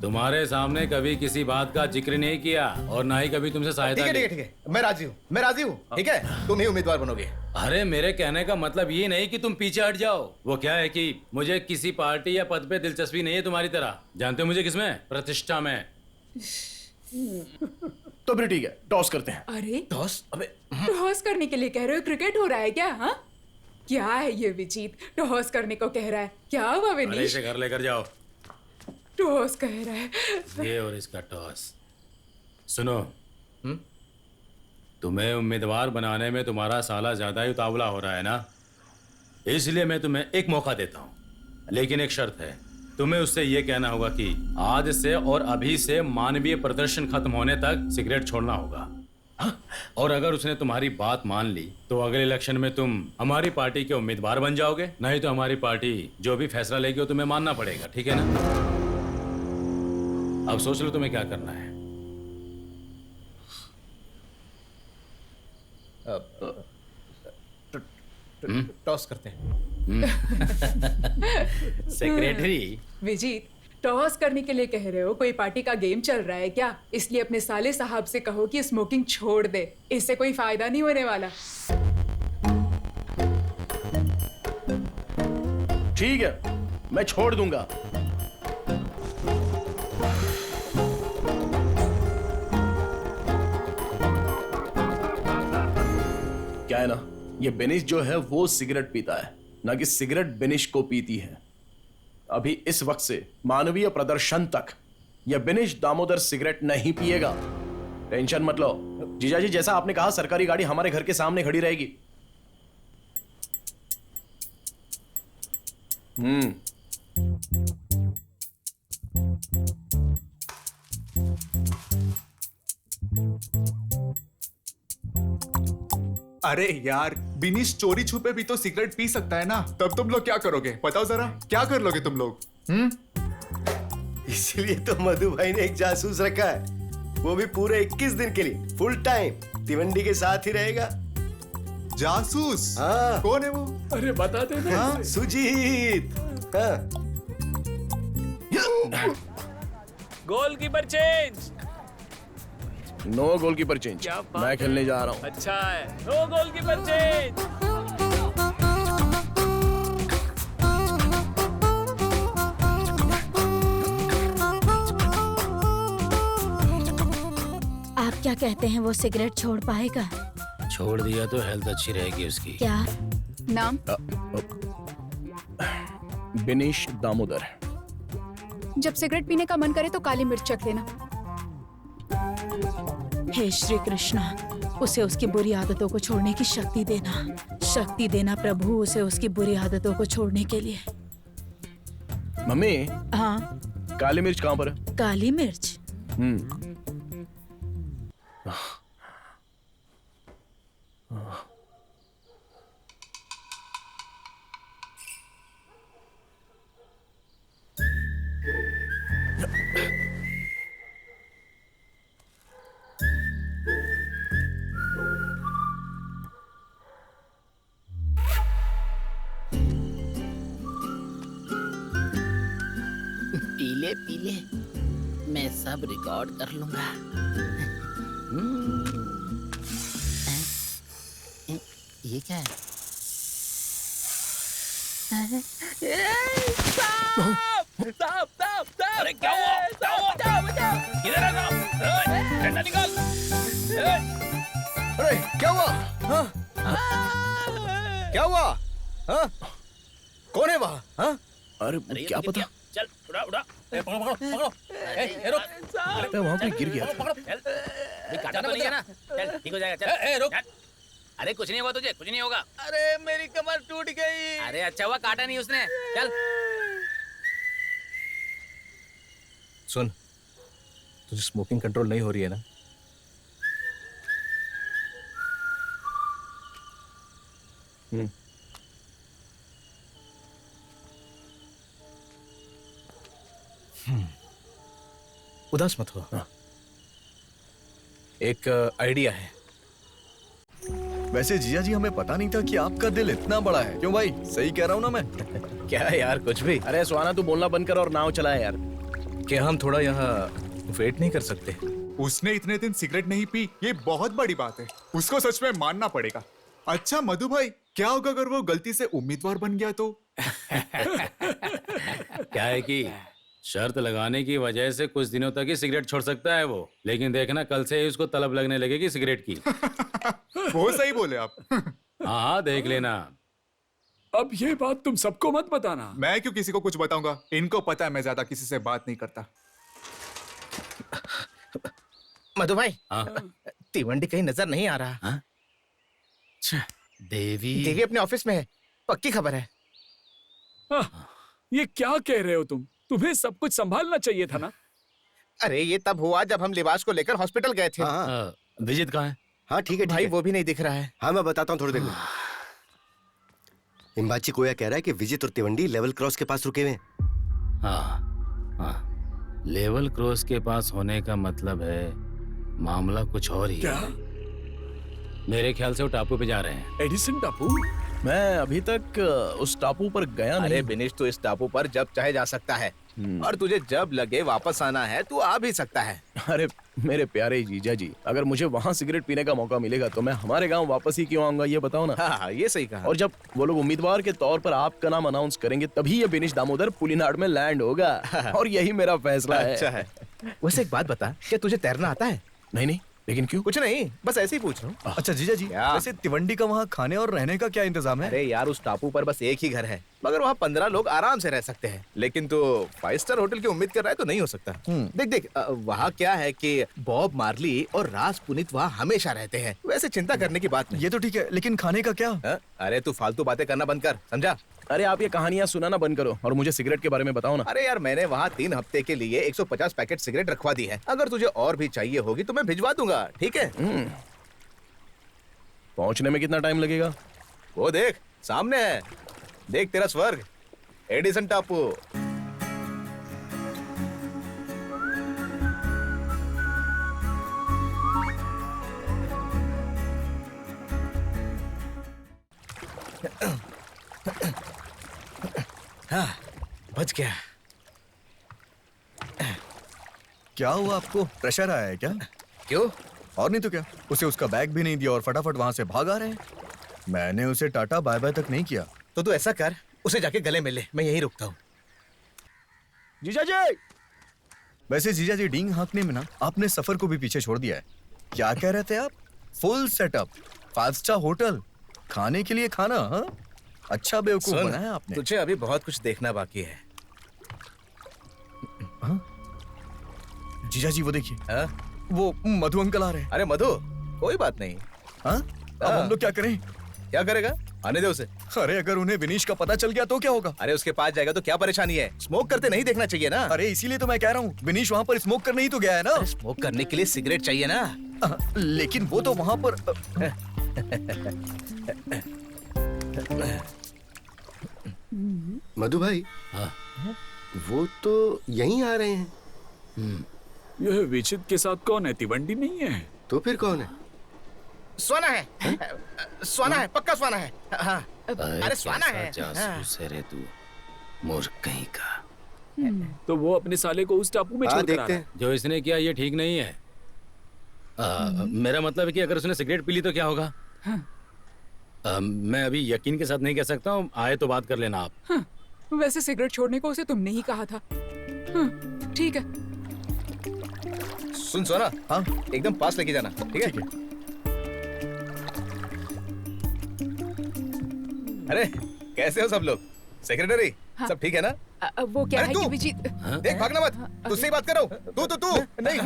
तुम्हारे सामने कभी किसी बात का जिक्र नहीं किया और ना ही कभी तुमसे सहायता की। ठीक है, मैं राजी हूँ, मैं राजी हूँ। ठीक है, तुम ही उम्मीदवार बनोगे। अरे मेरे कहने का मतलब ये नहीं कि तुम पीछे हट जाओ। वो क्या है कि मुझे किसी पार्टी या पद पे दिलचस्पी नहीं है तुम्हारी तरह। जानते हो मुझे किसमें? प्रतिष्ठा में। तो फिर ठीक है, टॉस करते हैं। अरे टॉस? अबे टॉस करने के लिए कह रहे हो? क्रिकेट हो रहा है क्या? हाँ क्या है ये विजीत? टॉस करने को कह रहा है। क्या हुआ अरे विनीश? इसे घर लेकर जाओ। टॉस कह रहा है। ये और इसका टॉस। सुनो, तुम्हें उम्मीदवार बनाने में तुम्हारा साला ज्यादा ही उतावला हो रहा है ना, इसलिए मैं तुम्हें एक मौका देता हूँ, लेकिन एक शर्त है। तुम्हें उससे ये कहना होगा कि आज से और अभी से मानवीय प्रदर्शन खत्म होने तक सिगरेट छोड़ना होगा। और अगर उसने तुम्हारी बात मान ली तो अगले इलेक्शन में तुम हमारी पार्टी के उम्मीदवार बन जाओगे, नहीं तो हमारी पार्टी जो भी फैसला लेगी वो तुम्हें मानना पड़ेगा, ठीक है ना? अब सोच लो तुम्हें क्या करना है। टॉस करते हैं। सेक्रेटरी विजीत, टॉस करने के लिए कह रहे हो? कोई पार्टी का गेम चल रहा है क्या? इसलिए अपने साले साहब से कहो कि स्मोकिंग छोड़ दे, इससे कोई फायदा नहीं होने वाला। ठीक है, मैं छोड़ दूंगा। क्या है ना, ये बेनिश जो है वो सिगरेट पीता है, ना कि सिगरेट बेनिश को पीती है। अभी इस वक्त से मानवीय प्रदर्शन तक यह बेनिश दामोदर सिगरेट नहीं पिएगा। टेंशन मत लो जीजाजी, जैसा आपने कहा सरकारी गाड़ी हमारे घर के सामने खड़ी रहेगी। अरे यार, बिनीश चोरी छुपे भी तो सिगरेट पी सकता है ना, तब तुम लोग क्या करोगे? बताओ जरा, क्या कर लोगे तुम लोग? इसलिए तो मधु भाई ने एक जासूस रखा है, वो भी पूरे 21 दिन के लिए फुल टाइम तिवंडी के साथ ही रहेगा। जासूस? हाँ। कौन है वो? अरे बता दे ना। हाँ, सुजीत। हाँ। Goalkeeper change. No goalkeeper change, मैं खेलने जा रहा हूँ। अच्छा है, नो गोलकीपर चेंज। आप क्या कहते हैं, वो सिगरेट छोड़ पाएगा? छोड़ दिया तो हेल्थ अच्छी रहेगी उसकी। क्या नाम? बेनिश दामोदर। जब सिगरेट पीने का मन करे तो काली मिर्च चख लेना। हे श्री कृष्णा, उसे उसकी बुरी आदतों को छोड़ने की शक्ति देना प्रभु, उसे उसकी बुरी आदतों को छोड़ने के लिए। मम्मी, हाँ, काली मिर्च कहाँ पर है? काली मिर्च? पीले पीले, मैं सब रिकॉर्ड कर लूंगा। ये क्या है? अरे क्या हुआ? इधर आ जाओ। डंडा निकाल। अरे क्या हुआ? हाँ? क्या हुआ? हाँ? कौन है वहाँ? हाँ? अरे क्या पता। चल उड़ा उड़ा। पकड़ो पकड़ो पकड़ो। रुक। अरे वहाँ कोई गिर गया था। काटा तो नहीं है ना? चल ठीक हो जाएगा। चल रुक। अरे कुछ नहीं हुआ तुझे, कुछ नहीं होगा। अरे मेरी कमर टूट गई। अरे अच्छा हुआ काटा नहीं उसने। चल। सुन, तुझे स्मोकिंग कंट्रोल नहीं हो रही है ना? उदास मत हो। एक आइडिया है। वैसे जीजा जी, हमें पता नहीं था कि आपका दिल इतना बड़ा है। क्यों भाई, सही कह रहा हूँ ना मैं? क्या यार, कुछ भी। अरे सुहाना, तू बोलना बंद कर और नाव चला यार। क्या हम थोड़ा यहाँ वेट नहीं कर सकते? उसने इतने दिन सिगरेट नहीं पी, ये बहुत बड़ी बात है, उसको सच में मानना पड़ेगा। अच्छा मधु भाई, क्या होगा अगर वो गलती से उम्मीदवार बन गया तो? क्या है कि शर्त लगाने की वजह से कुछ दिनों तक ही सिगरेट छोड़ सकता है वो, लेकिन देखना कल से ही उसको तलब लगने लगेगी सिगरेट की। वो सही बोले आप। हाँ हाँ देख लेना। अब ये बात तुम सबको मत बताना। मैं क्यों किसी को कुछ बताऊंगा? इनको पता है मैं ज्यादा किसी से बात नहीं करता। मधु भाई, तिवंडी कहीं नजर नहीं आ रहा। देवी अपने ऑफिस में है, पक्की खबर है। ये क्या कह रहे हो तुम? तुम्हें सब कुछ संभालना चाहिए था ना। अरे ये तब हुआ जब हम लिबास को लेकर हॉस्पिटल गए थे। विजित कहाँ है? हाँ ठीक है भाई, वो भी नहीं दिख रहा है। हाँ मैं बताता हूँ थोड़ी देर में। इम्बाची कोया कह रहा है कि विजित और तिवंडी लेवल क्रॉस के पास रुके हुए हैं। हाँ, लेवल क्रॉस के पास होने का मतलब है मामला कुछ और ही है। मेरे ख्याल से वो टापू पे जा रहे हैं। एडिसन टापू? मैं अभी तक उस टापू पर गया नहीं। अरे बिनेश, तो इस टापू पर जब चाहे जा सकता है और तुझे जब लगे वापस आना है तू आ भी सकता है। अरे मेरे प्यारे जीजा जी, अगर मुझे वहाँ सिगरेट पीने का मौका मिलेगा तो मैं हमारे गांव वापस ही क्यों आऊंगा, ये बताओ ना। हाँ, ये सही कहा। और जब वो लोग उम्मीदवार के तौर पर आपका नाम अनाउंस करेंगे तभी ये बिनेश दामोदर पुलिनाड में लैंड होगा। और यही मेरा फैसला है। अच्छा है। वैसे एक बात बता, क्या तुझे तैरना आता है? नहीं, लेकिन क्यों? कुछ नहीं, बस ऐसे ही पूछ रहा हूँ। अच्छा जीजा जी, वैसे तिवंडी का वहाँ खाने और रहने का क्या इंतजाम है? अरे यार, उस टापू पर बस एक ही घर है, मगर वहाँ 15 लोग आराम से रह सकते हैं। लेकिन तो 5 स्टार होटल की उम्मीद कर रहा है तो नहीं हो सकता। देख वहाँ क्या है कि बॉब मार्ली और राज पुनीत वहाँ हमेशा रहते हैं। वैसे चिंता करने की बात नहीं। ये तो ठीक है, लेकिन खाने का क्या? अरे तू फालतू बातें करना बंद कर, समझा? अरे आप ये कहानियां सुनाना बंद करो और मुझे सिगरेट के बारे में बताओ ना। अरे यार, मैंने वहाँ 3 हफ्ते के लिए 150 पैकेट सिगरेट रखवा दी है। अगर तुझे और भी चाहिए होगी तो मैं भिजवा दूंगा, ठीक है? पहुंचने में कितना टाइम लगेगा? वो देख सामने है, देख तेरा स्वर्ग, एडिसन टापू। हाँ, बच गया। क्या हुआ आपको? प्रेशर आया है क्या? क्यों? और नहीं तो क्या, उसे उसका बैग भी नहीं दिया और फटाफट वहां से भाग आ रहे हैं। मैंने उसे टाटा बाय बाय तक नहीं किया। तो तू ऐसा कर, उसे जाके गले मिल ले, मैं यहीं रुकता हूँ। जीजा जी! वैसे जीजा जी, डींग हाँकने में ना आपने सफर को भी पीछे छोड़ दिया है। क्या कह रहे थे आप? फुल सेटअप, 5 स्टार होटल, खाने के लिए खाना। हाँ, अच्छा बेवकूफ बनाया आपने। तुझे अभी बहुत कुछ देखना बाकी है। जीजा जी वो देखिए, वो मधु अंकल आ रहे हैं। अरे मधु, कोई बात नहीं। अब हम लोग क्या करें? क्या करेगा? आने दे उसे। अरे अगर उन्हें विनीश का पता चल गया तो क्या होगा? अरे उसके पास जाएगा तो क्या परेशानी है? स्मोक करते नहीं देखना चाहिए ना। अरे इसीलिए तो मैं कह रहा हूँ, विनीश वहाँ पर स्मोक करने ही तो गया है ना। स्मोक करने के लिए सिगरेट चाहिए ना। लेकिन वो तो वहाँ पर मधु भाई, वो तो यहीं आ रहे हैं। यह विचित के साथ कौन है? तिवंडी नहीं है तो फिर कौन है? स्वाना है। स्वाना है, पक्का स्वाना है। हाँ। अरे स्वाना है। जासूस है रे तू, मूर्ख कहीं का। तो वो अपने साले को उस टापू में छोड़ कर आ रहा है। जो इसने किया ये ठीक नहीं है। मेरा मतलब है कि अगर उसने सिगरेट पी ली तो क्या होगा? मैं अभी यकीन के साथ नहीं कह सकता हूँ, आए तो बात कर लेना आप। वैसे सिगरेट छोड़ने को उसे तुमने ही कहा था। ठीक है। सुन सोना, हाँ एकदम पास लेके जाना, ठीक है? अरे कैसे हो सब लोग? सेक्रेटरी, हाँ। सब ठीक है ना? वो क्या है कि विजित, देख भागना मत, तुझसे ही बात कर रहा हूँ। तू नहीं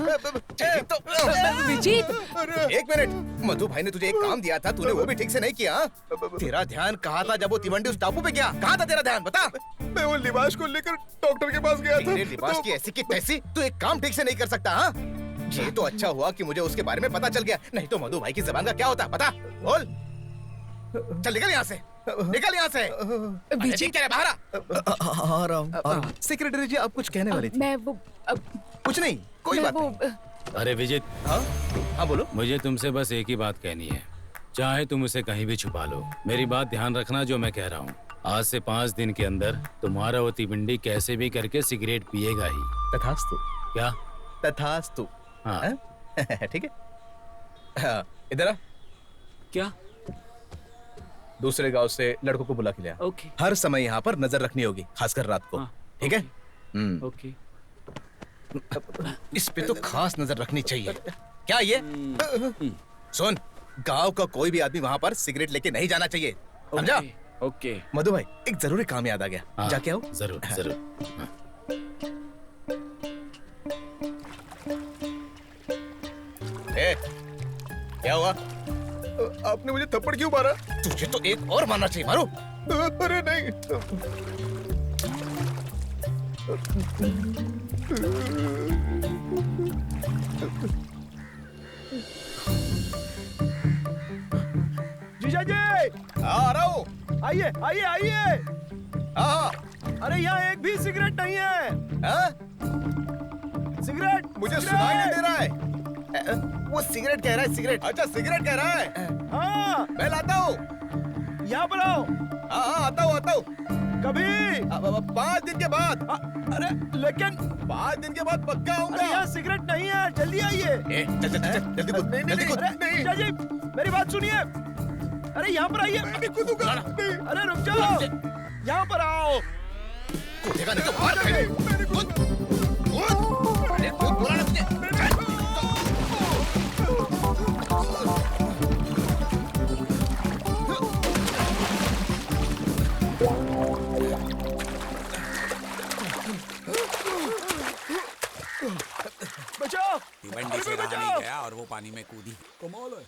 विजित, एक मिनट। मधु भाई ने तुझे एक काम दिया था, तूने वो भी ठीक से नहीं किया। तेरा ध्यान कहाँ था जब वो तिवंडी उस टापू पे गया? कहाँ था तेरा ध्यान, बता? मैं वो लिबास को लेकर डॉक्टर के पास गया था। लिबास की ऐसी की तैसी, तू एक काम ठीक से नहीं कर सकता। हाँ, ये तो अच्छा हुआ कि मुझे उसके बारे में पता चल गया, नहीं तो मधु भाई की जबान का क्या होता? बता, बोल। चल निकल यहाँ से, निकल यहाँ से। विजित, बाहर आ रहा हूँ। सेक्रेटरी जी, आप कुछ कहने वाली थी? मैं वो कुछ नहीं, कोई बात नहीं। अरे विजित, हाँ बोलो। मुझे तुमसे बस एक ही बात कहनी है, चाहे तुम उसे कहीं भी छुपा लो, मेरी बात ध्यान रखना जो मैं कह रहा हूँ। आज से 5 दिन के अंदर तुम्हारा वो तिवंडी कैसे भी करके सिगरेट पिएगा ही। तथास्तु। क्या? तथास्तु। हाँ ठीक है। इधर आ। क्या? दूसरे गांव से लड़कों को बुला के लिया। ओके। हर समय यहाँ पर नजर रखनी होगी, खासकर रात को। ठीक है? ओके। इस पे तो खास नजर रखनी चाहिए। क्या ये? सुन, गांव का कोई भी आदमी वहाँ पर सिगरेट लेके नहीं जाना चाहिए, समझा? ओके मधु भाई एक जरूरी काम याद आ गया, हाँ, जाके आओ। जरूर जरूर। क्या हुआ? आपने मुझे थप्पड़ क्यों मारा? तुझे तो एक और मारना चाहिए, मारो। अरे नहीं। जीजा जी, आ रहा हूँ। आइए आइए आइए। हाँ, अरे यहाँ एक भी सिगरेट नहीं है। हाँ? सिगरेट मुझे सुनाई नहीं दे रहा है। वो सिगरेट कह रहा है, सिगरेट। अच्छा सिगरेट कह रहा है। हाँ, मैं लाता हूँ। यहाँ पर आओ। हाँ हाँ, आता हूँ आता हूँ। कभी 5 दिन के बाद। अरे लेकिन 5 दिन के बाद पक्का आऊंगा। अरे यहाँ सिगरेट नहीं है, जल्दी आइए। चल जल्दी कूद। नहीं अरे जीजा जी, मेरी बात सुनिए। अरे यहाँ पर आइए। मैं कूदूंगा। अरे रुक जाओ, यहाँ पर आओ। कूदेगा नहीं तो मार खाएगा। कूद। अरे कूद, बोला ना तुझे। बचाओ। भिवंडी से रहा नहीं गया और वो पानी में कूदी। कमाल है।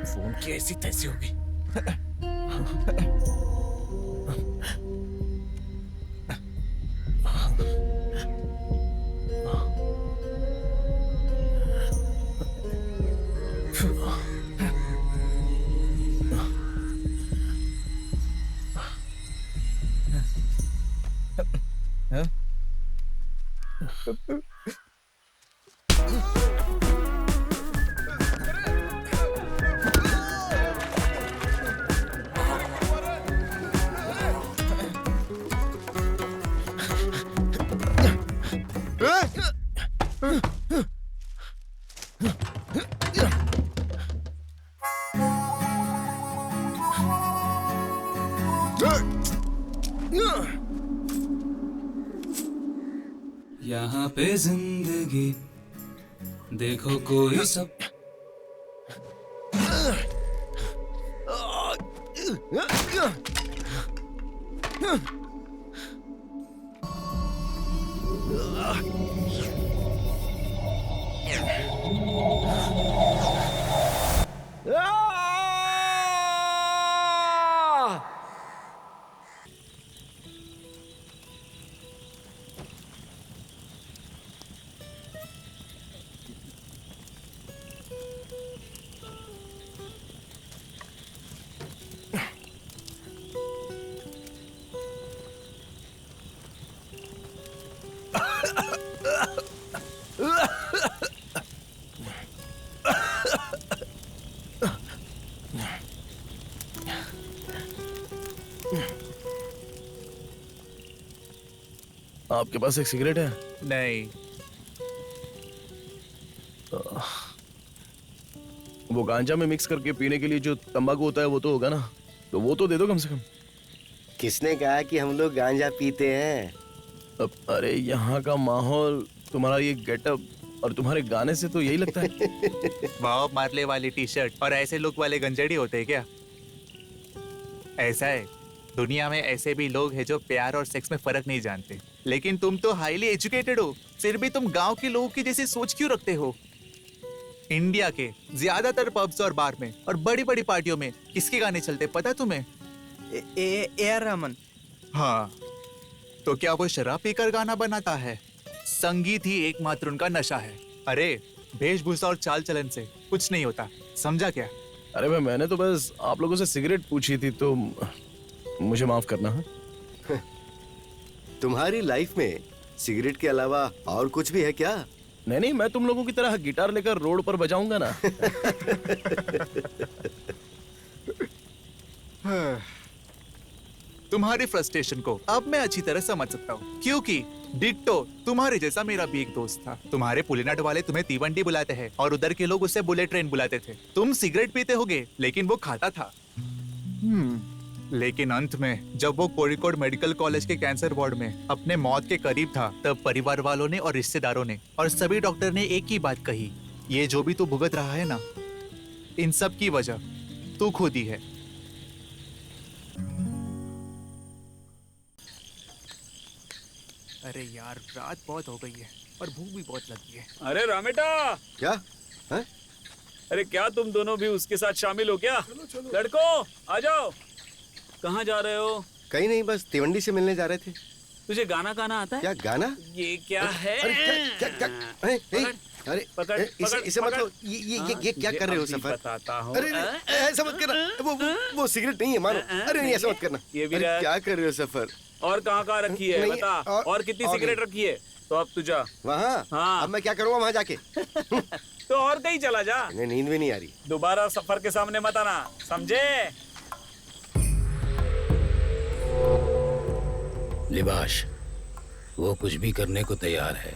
फोन की ऐसी तैसी होगी। यहाँ पे जिंदगी देखो कोई सब आपके पास एक सिगरेट है? नहीं। वो गांजा में मिक्स करके पीने के लिए जो तंबाकू होता है वो तो होगा ना, तो वो तो दे दो कम से कम। किसने कहा कि हम लोग गांजा पीते हैं? अब अरे यहाँ का माहौल, तुम्हारा ये गेटअप और तुम्हारे गाने से तो यही लगता है। बॉब मार्ले वाली टी शर्ट और ऐसे लुक वाले गंजेड़ी होते हैं क्या? ऐसा है, दुनिया में ऐसे भी लोग हैं जो प्यार और सेक्स में फर्क नहीं जानते, लेकिन तुम तो हाईली एजुकेटेड हो, फिर भी तुम गांव के लोगों की जैसी सोच क्यों रखते हो? इंडिया के ज्यादातर पब्स और बार में और बड़ी बड़ी पार्टियों में किसके गाने चलते पता तुम्हें? ए.आर. रहमान। हाँ, तो क्या वो शराब पीकर गाना बनाता है? संगीत ही एकमात्र उनका नशा है। अरे वेशभूषा और चाल चलन से कुछ नहीं होता, समझा क्या? अरे भाई, मैंने तो बस आप लोगों से सिगरेट पूछी थी, तो मुझे माफ करना है। तुम्हारी लाइफ में सिगरेट के अलावा और कुछ भी है क्या? नहीं नहीं, मैं तुम लोगों की तरह गिटार लेकर रोड पर बजाऊंगा ना। तुम्हारी फ्रस्ट्रेशन को अब मैं अच्छी तरह समझ सकता हूँ, क्योंकि डिट्टो तुम्हारे जैसा मेरा भी एक दोस्त था। तुम्हारे पुलिनाड वाले तुम्हें तीवंडी बुलाते हैं और उधर के लोग उसे बुलेट ट्रेन बुलाते थे। तुम सिगरेट पीते होगे लेकिन वो खाता था। लेकिन अंत में जब वो कोरिकोड मेडिकल कॉलेज के कैंसर वार्ड में अपने मौत के करीब था, तब परिवार वालों ने और रिश्तेदारों ने और सभी डॉक्टर ने एक ही बात कही, ये जो भी तू भुगत रहा है ना, इन सब की वजह तू खुद ही है। अरे यार, रात बहुत हो गई है और भूख भी बहुत लगी है। अरे रामेटा, क्या है? अरे क्या तुम दोनों भी उसके साथ शामिल हो क्या? लड़कों आ जाओ। कहाँ जा रहे हो? कहीं नहीं, बस तिवंडी से मिलने जा रहे थे। तुझे गाना गाना आता है? क्या गाना? ये क्या है? अरे क्या क्या क्या? अरे पकड़, इसे मतलब ये क्या कर रहे हो सफर? बताता हूँ। अरे ऐसा मत करना, वो सिगरेट नहीं है मानो। अरे नहीं, ऐसा मत करना। ये भी अरे क्या कर रहे हो सफर? और कहाँ रखी है बता? और कितनी सिगरेट रखी है? तो अब तू जा वहाँ। हाँ। अब मैं क्या करूँगा वहाँ जाके? तो और कहीं चला जा। नींद भी नहीं आ रही। दोबारा सफर के सामने मत आना, समझे? लिबाश, वो कुछ भी करने को तैयार है।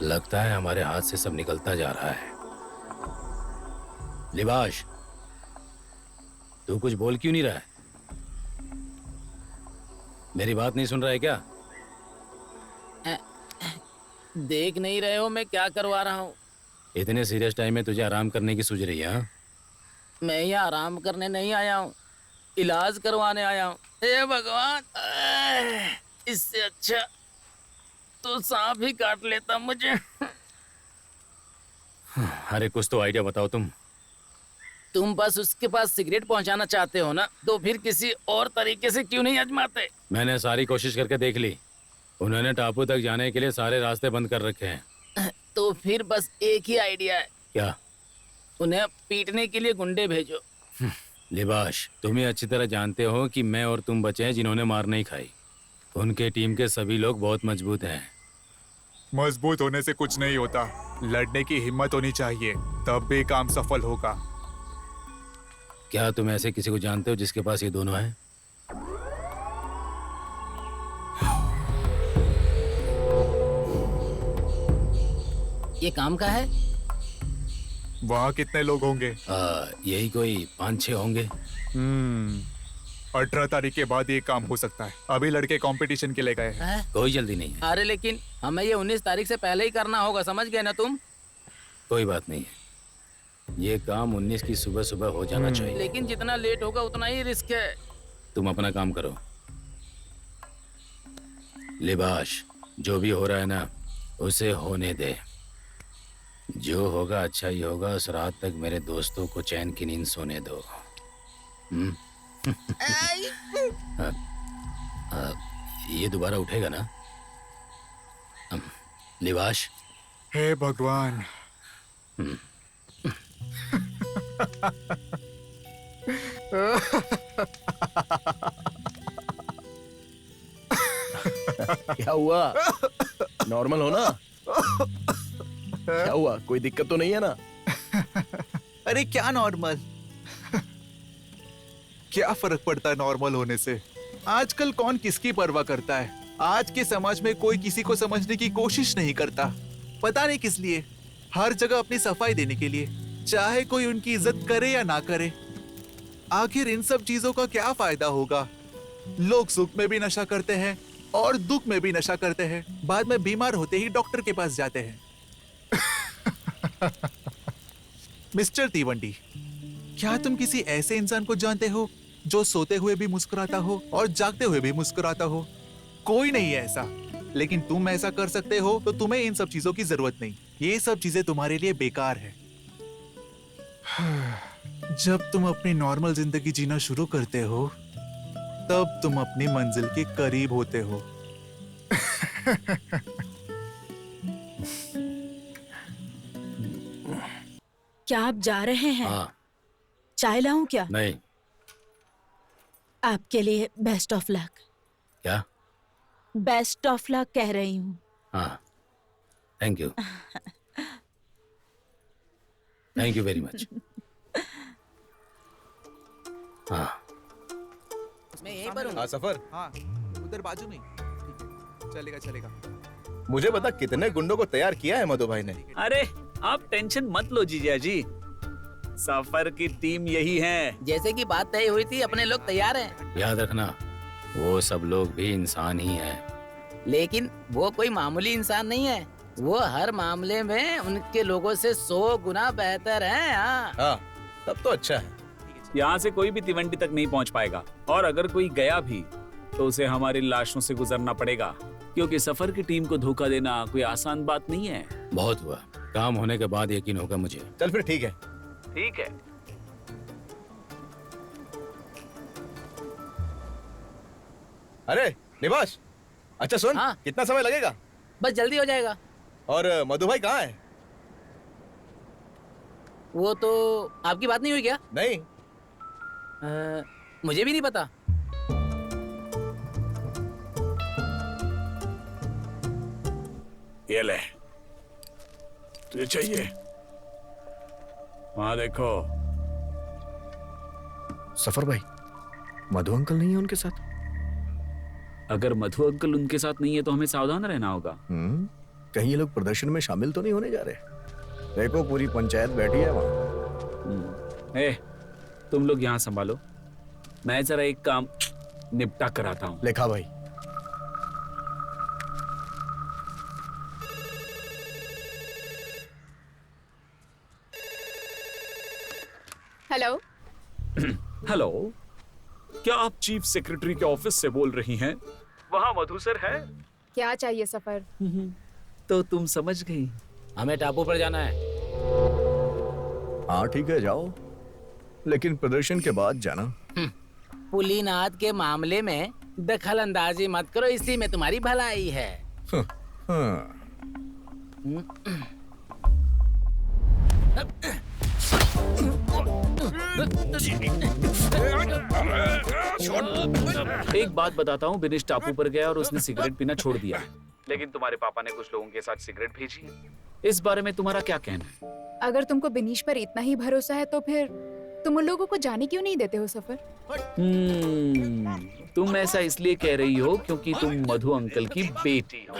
लगता है हमारे हाथ से सब निकलता जा रहा है। लिबाश, तू कुछ बोल क्यों नहीं रहा है? मेरी बात नहीं सुन रहा है क्या? देख नहीं रहे हो मैं क्या करवा रहा हूँ? इतने सीरियस टाइम में तुझे आराम करने की सूझ रही है? हाँ? मैं यहाँ आराम करने नहीं आया हूँ, इलाज करवाने आया हूँ। हे भगवान, इससे अच्छा तो सांप ही काट लेता मुझे। अरे कुछ तो आइडिया बताओ तुम बस उसके पास सिगरेट पहुंचाना चाहते हो ना, तो फिर किसी और तरीके से क्यों नहीं आजमाते? मैंने सारी कोशिश करके देख ली। उन्होंने टापू तक जाने के लिए सारे रास्ते बंद कर रखे हैं। तो फिर बस एक ही आइडिया है। क्या? उन्हें पीटने के लिए गुंडे भेजो। लिबाश, तुम ही अच्छी तरह जानते हो कि मैं और तुम बचे हैं जिन्होंने मार नहीं खाई। उनके टीम के सभी लोग बहुत मजबूत हैं। मजबूत होने से कुछ नहीं होता, लड़ने की हिम्मत होनी चाहिए, तब भी काम सफल होगा। क्या तुम ऐसे किसी को जानते हो जिसके पास ये दोनों हैं? ये काम का है? वहाँ कितने लोग होंगे? यही कोई 5-6 होंगे। 18 तारीख के बाद ये काम हो सकता है। अभी लड़के कंपटीशन के लिए गए हैं। कोई जल्दी नहीं है। अरे लेकिन हमें ये 19 तारीख से पहले ही करना होगा, समझ गए ना तुम? कोई बात नहीं है, ये काम 19 की सुबह सुबह हो जाना चाहिए। लेकिन जितना लेट होगा उतना ही रिस्क है। तुम अपना काम करो। लिबाश, जो भी हो रहा है ना, उसे होने दे। जो होगा अच्छा ही होगा। उस रात तक मेरे दोस्तों को चैन की नींद सोने दो। ये दोबारा उठेगा ना? लिबाश। हे भगवान। क्या हुआ? नॉर्मल हो ना? क्या हुआ? कोई दिक्कत तो नहीं है ना? अरे क्या नॉर्मल? क्या फर्क पड़ता है नॉर्मल होने से? आजकल कौन किसकी परवाह करता है? आज के समाज में कोई किसी को समझने की कोशिश नहीं करता। पता नहीं किस लिए, हर जगह अपनी सफाई देने के लिए, चाहे कोई उनकी इज्जत करे या ना करे। आखिर इन सब चीजों का क्या फायदा होगा? लोग सुख में भी नशा करते हैं और दुख में भी नशा करते हैं, बाद में बीमार होते ही डॉक्टर के पास जाते हैं। मिस्टर तीवंडी, क्या तुम किसी ऐसे इंसान को जानते हो जो सोते हुए भी मुस्कुराता हो और जागते हुए भी मुस्कुराता हो? कोई नहीं है ऐसा, लेकिन तुम ऐसा कर सकते हो, तो तुम्हें इन सब चीजों की जरूरत नहीं। ये सब चीजें तुम्हारे लिए बेकार है। जब तुम अपनी नॉर्मल जिंदगी जीना शुरू करते हो, तब तुम अपनी मंजिल के करीब होते हो। क्या आप जा रहे हैं? हाँ। चाय लाऊं क्या? नहीं। आपके लिए बेस्ट ऑफ लक। क्या? बेस्ट ऑफ लक कह रही हूँ। हाँ, thank you, thank you very much. हाँ मैं यहीं पर हूँ। हाँ सफर, हाँ उधर बाजू में। चलेगा चलेगा। मुझे बता कितने गुंडों को तैयार किया है मधु भाई ने? अरे आप टेंशन मत लो जीजा जी, सफर की टीम यही है। जैसे कि बात तय हुई थी, अपने लोग तैयार हैं। याद रखना, वो सब लोग भी इंसान ही हैं। लेकिन वो कोई मामूली इंसान नहीं है, वो हर मामले में उनके लोगों से 100 गुना बेहतर हैं। हाँ, तब तो अच्छा है। यहाँ से कोई भी तिवंडी तक नहीं पहुँच पाएगा, और अगर कोई गया भी तो उसे हमारी लाशों से गुजरना पड़ेगा, क्योंकि सफर की टीम को धोखा देना कोई आसान बात नहीं है। बहुत हुआ, काम होने के बाद यकीन होगा मुझे। चल फिर ठीक है। ठीक है। अरे निवास, अच्छा सुन, कितना समय लगेगा? बस जल्दी हो जाएगा। और मधु भाई कहाँ है? वो तो आपकी बात नहीं हुई क्या? नहीं। मुझे भी नहीं पता। ये ले, तुझे चाहिए? वहां देखो। सफर भाई, मधु अंकल नहीं है उनके साथ? अगर मधु अंकल उनके साथ नहीं है तो हमें सावधान रहना होगा। कहीं ये लोग प्रदर्शन में शामिल तो नहीं होने जा रहे? देखो पूरी पंचायत बैठी है वहाँ। तुम लोग यहाँ संभालो, मैं जरा एक काम निपटा कर आता हूँ। लेखा भाई। हेलो। हेलो, क्या आप चीफ सेक्रेटरी के ऑफिस से बोल रही हैं? वहाँ मधु सर है? क्या चाहिए सफर? तो तुम समझ गई, हमें टापू पर जाना है। हाँ ठीक है, जाओ, लेकिन प्रदर्शन के बाद जाना। पुलिनाथ के मामले में दखल अंदाजी मत करो, इसी में तुम्हारी भलाई है। एक बात बताता हूँ, बिनिश टापू पर गया और उसने सिगरेट पीना छोड़ दिया, लेकिन तुम्हारे पापा ने कुछ लोगों के साथ सिगरेट भेजी है। इस बारे में तुम्हारा क्या कहना है? अगर तुमको बिनीश पर इतना ही भरोसा है तो फिर तुम उन लोगों को जाने क्यों नहीं देते हो सफर? तुम ऐसा इसलिए कह रही हो क्योंकि तुम मधु अंकल की बेटी हो।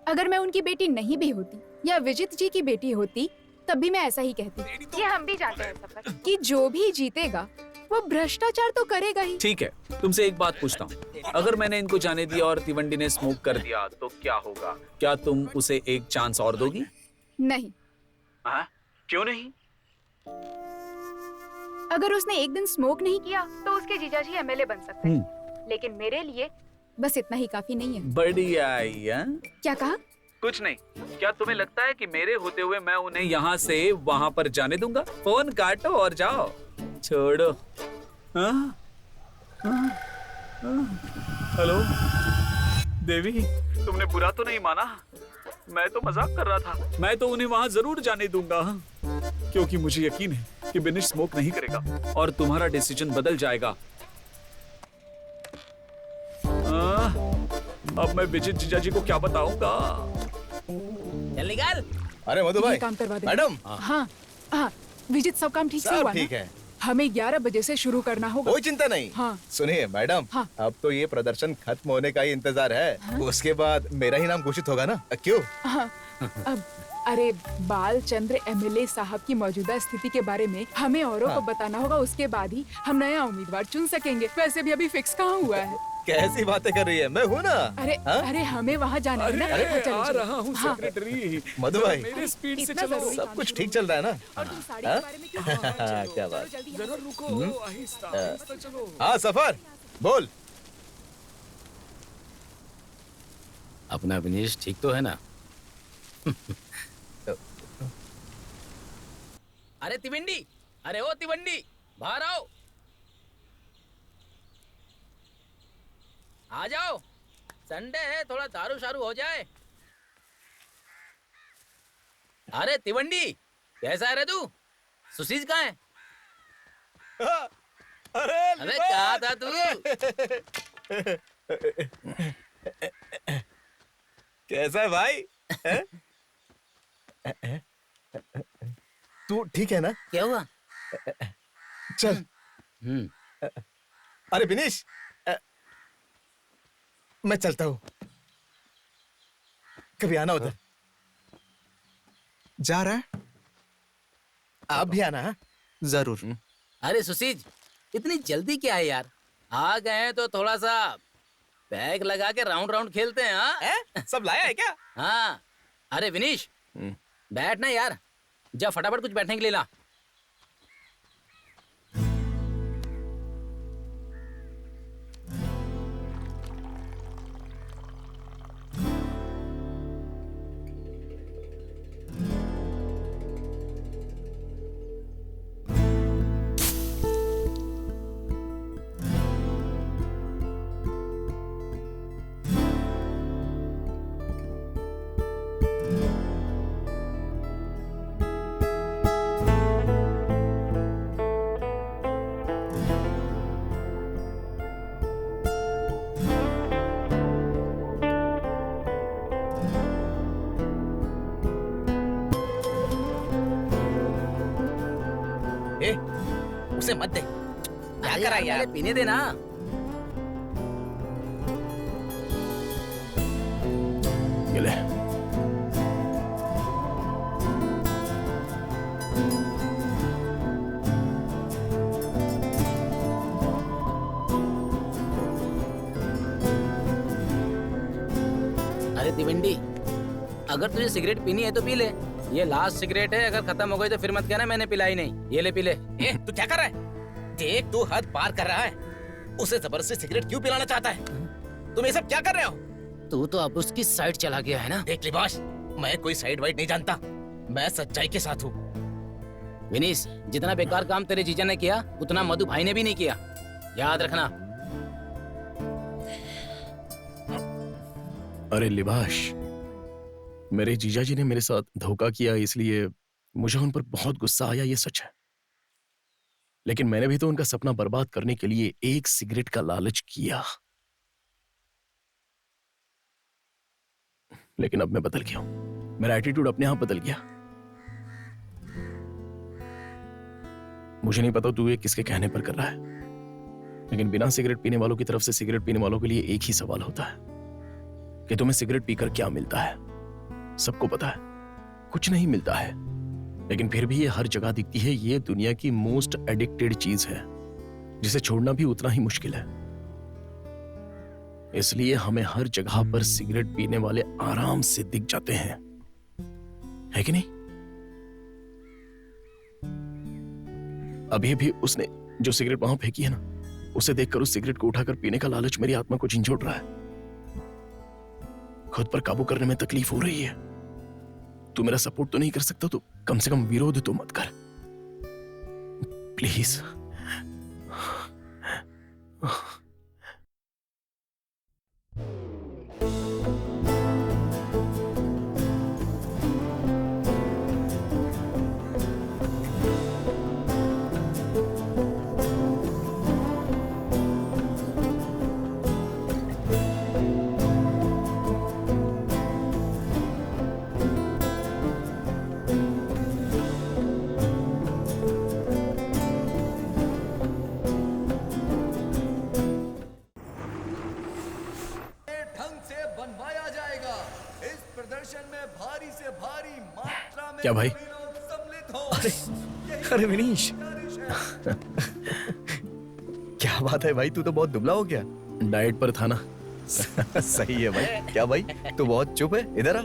अगर मैं उनकी बेटी नहीं भी होती या विजित जी की बेटी होती तब भी मैं ऐसा ही कहती। ये हम भी जानते हैं सफर कि जो भी जीतेगा वो भ्रष्टाचार तो करेगा ही। ठीक है, तुमसे एक बात पूछता हूँ, अगर मैंने इनको जाने दिया और तिवंडी ने स्मोक कर दिया तो क्या होगा? क्या तुम उसे एक चांस और दोगी? नहीं। क्यों नहीं? अगर उसने एक दिन स्मोक नहीं किया तो उसके जीजाजी एमएलए बन सकते हैं, लेकिन मेरे लिए बस इतना ही काफी नहीं है। बढ़िया। क्या कहा? कुछ नहीं। क्या तुम्हें लगता है कि मेरे होते हुए मैं उन्हें यहाँ से वहाँ पर जाने दूंगा? फोन काटो और जाओ, छोड़ो। हेलो देवी, तुमने बुरा तो नहीं माना? मैं तो मजाक कर रहा था। मैं तो उन्हें वहाँ जरूर जाने दूंगा, क्योंकि मुझे यकीन है कि बिनिश स्मोक नहीं करेगा और तुम्हारा डिसीजन बदल जाएगा। अब मैं विजित जीजाजी को क्या बताऊंगा? चल निकाल। अरे मधु भाई, काम करवा दे मैडम। हाँ हाँ, विजित सब काम ठीक से हुआ? ठीक है। हमें 11 बजे से शुरू करना होगा। कोई चिंता नहीं। हाँ। सुनिए मैडम, अब तो ये प्रदर्शन खत्म होने का ही इंतजार है। उसके बाद मेरा ही नाम घोषित होगा ना? क्यों? हाँ, अब अरे बाल चंद्र एमएलए साहब की मौजूदा स्थिति के बारे में हमें औरों को बताना होगा, उसके बाद ही हम नया उम्मीदवार चुन सकेंगे। वैसे भी अभी फिक्स कहाँ हुआ है। कैसी बातें कर रही है? मैं हूँ ना। अरे हमें वहाँ जाना है ना। आ रहा हूँ सेक्रेटरी। मधु भाई, मेरे स्पीड से इतना चलो। जरूरी सब कुछ ठीक चल रहा है ना? और तुम साड़ी के बारे में क्या? क्या बात। जरा रुको, आहिस्ता आहिस्ता चलो। हाँ सफर, बोल। अपना विनेश ठीक तो है ना? अरे तिवंडी, अरे ओ तिवंडी, बाहर आओ। आ जाओ, संडे है, थोड़ा दारू शारू हो जाए। अरे तिवंडी, कैसा है रे तू? सुशीज कहाँ है? अरे कहाँ था तू? कैसा है भाई? तू ठीक है ना? क्या हुआ? चल। अरे विनीश, मैं चलता हूँ, कभी आना उधर। जा रहा है? आप भी आना। हाँ? जरूर। अरे सुशीज, इतनी जल्दी क्या है यार? आ गए हैं तो थोड़ा सा बैग लगा के राउंड राउंड खेलते हैं। हाँ? सब लाया है क्या? हाँ। अरे विनीश, बैठ ना यार, जा फटाफट कुछ बैठने के लिए ला। उसे मत दे। क्या करा यार? पीने देना। ये ले। अरे दिवंडी, अगर तुझे सिगरेट पीनी है तो पी ले। ये लास्ट सिगरेट है, अगर खत्म हो गई तो फिर मत कहना मैंने पिलाई नहीं। ये ले पी ले। तू क्या कर रहा है? देख, तू हद पार कर रहा है। उसे जबरदस्ती सिगरेट क्यों पिलाना चाहता है? तुम ये सब क्या कर रहे हो? तू तो अब उसकी साइड चला गया है ना। देख लिबाश, मैं कोई साइड वाइड नहीं जानता, मैं सच्चाई के साथ हूँ। विनीश, जितना बेकार काम तेरे जीजा ने किया उतना मधु भाई ने भी नहीं किया, याद रखना। अरे लिबाश, मेरे जीजा जी ने मेरे साथ धोखा किया, इसलिए मुझे उन पर बहुत गुस्सा आया, ये सच है। लेकिन मैंने भी तो उनका सपना बर्बाद करने के लिए एक सिगरेट का लालच किया। लेकिन अब मैं बदल गया हूं, मेरा एटीट्यूड अपने आप बदल गया। मुझे नहीं पता तू ये किसके कहने पर कर रहा है, लेकिन बिना सिगरेट पीने वालों की तरफ से सिगरेट पीने वालों के लिए एक ही सवाल होता है कि तुम्हें सिगरेट पीकर क्या मिलता है। सबको पता है कुछ नहीं मिलता है, लेकिन फिर भी ये हर जगह दिखती है। ये दुनिया की मोस्ट एडिक्टेड चीज है, जिसे छोड़ना भी उतना ही मुश्किल है। इसलिए हमें हर जगह पर सिगरेट पीने वाले आराम से दिख जाते हैं, है कि नहीं? अभी भी उसने जो सिगरेट वहां फेंकी है ना, उसे देखकर उस सिगरेट को उठाकर पीने का लालच मेरी आत्मा को झंझोड़ रहा है। खुद पर काबू करने में तकलीफ हो रही है। तू मेरा सपोर्ट तो नहीं कर सकता, तो कम से कम विरोध तो मत कर, प्लीज। क्या भाई? अरे विनीश, क्या बात है भाई, तू तो बहुत दुबला हो गया। डाइट पर था ना। सही है भाई। क्या भाई, तू बहुत चुप है, इधर आ।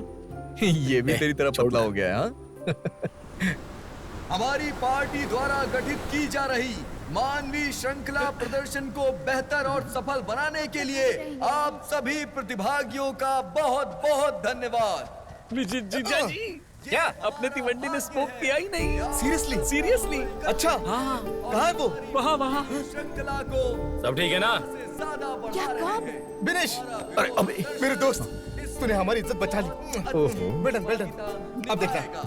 ये भी तेरी तरह पतला हो गया है। हाँ? हमारी पार्टी द्वारा गठित की जा रही मानवीय श्रृंखला प्रदर्शन को बेहतर और सफल बनाने के लिए आप सभी प्रतिभागियों का बहुत बहुत धन्यवाद। जीजा जी, क्या अपने तिवंडी ने स्मोक किया ही नहीं? सीरियसली? सीरियसली? अच्छा, हाँ। कहाँ है वो? वहाँ। श्रृंखला को सब ठीक है ना? क्या काम? विनेश, अरे अबे मेरे दोस्त, तूने हमारी इज्जत बचा ली। Well done, well done. अब देखना,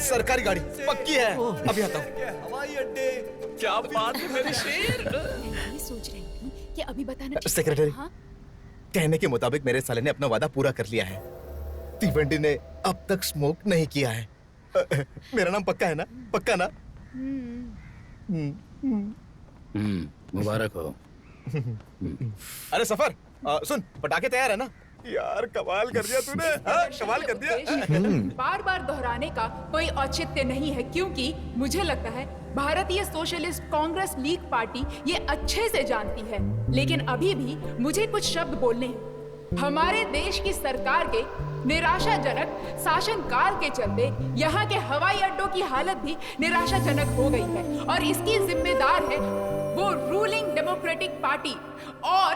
सरकारी गाड़ी पक्की है। अभी आता हूँ। हवाई अड्डे। क्या बात है मेरे शेर। मैं ये सोच रही थी कि अभी बताना। सेक्रेटरी, कहने के मुताबिक मेरे साले ने अपना वादा पूरा कर लिया है। तीवंडी ने अब तक स्मोक नहीं किया है। मेरा नाम पक्का है ना? पक्का ना? मुबारक हो। अरे सफर, सुन, पटाखे तैयार है ना? यार कमाल कर दिया तूने, कमाल कर दिया। बार बार दोहराने का कोई औचित्य नहीं है, क्योंकि मुझे लगता है भारतीय सोशलिस्ट कांग्रेस लीग पार्टी ये अच्छे से जानती है। लेकिन अभी भी मुझे कुछ शब्द बोलने हैं। हमारे देश की सरकार के निराशाजनक शासनकाल के चलते यहाँ के हवाई अड्डों की हालत भी निराशाजनक हो गई है, और इसकी जिम्मेदार है वो रूलिंग डेमोक्रेटिक पार्टी और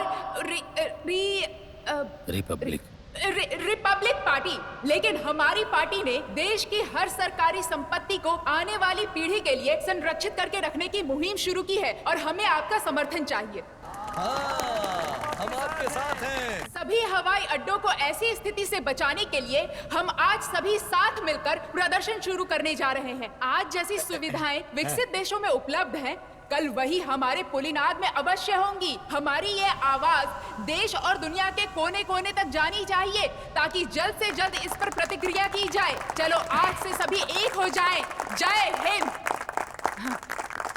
रिपब्लिक पार्टी। लेकिन हमारी पार्टी ने देश की हर सरकारी संपत्ति को आने वाली पीढ़ी के लिए संरक्षित करके रखने की मुहिम शुरू की है, और हमें आपका समर्थन चाहिए। हम आपके साथ हैं। सभी हवाई अड्डों को ऐसी स्थिति से बचाने के लिए हम आज सभी साथ मिलकर प्रदर्शन शुरू करने जा रहे हैं। आज जैसी सुविधाएं विकसित देशों में उपलब्ध हैं, कल वही हमारे पुलिनाद में अवश्य होंगी। हमारी ये आवाज देश और दुनिया के कोने कोने तक जानी चाहिए, ताकि जल्द से जल्द इस पर प्रतिक्रिया की जाए। चलो आज से सभी एक हो जाएं। जय हिंद।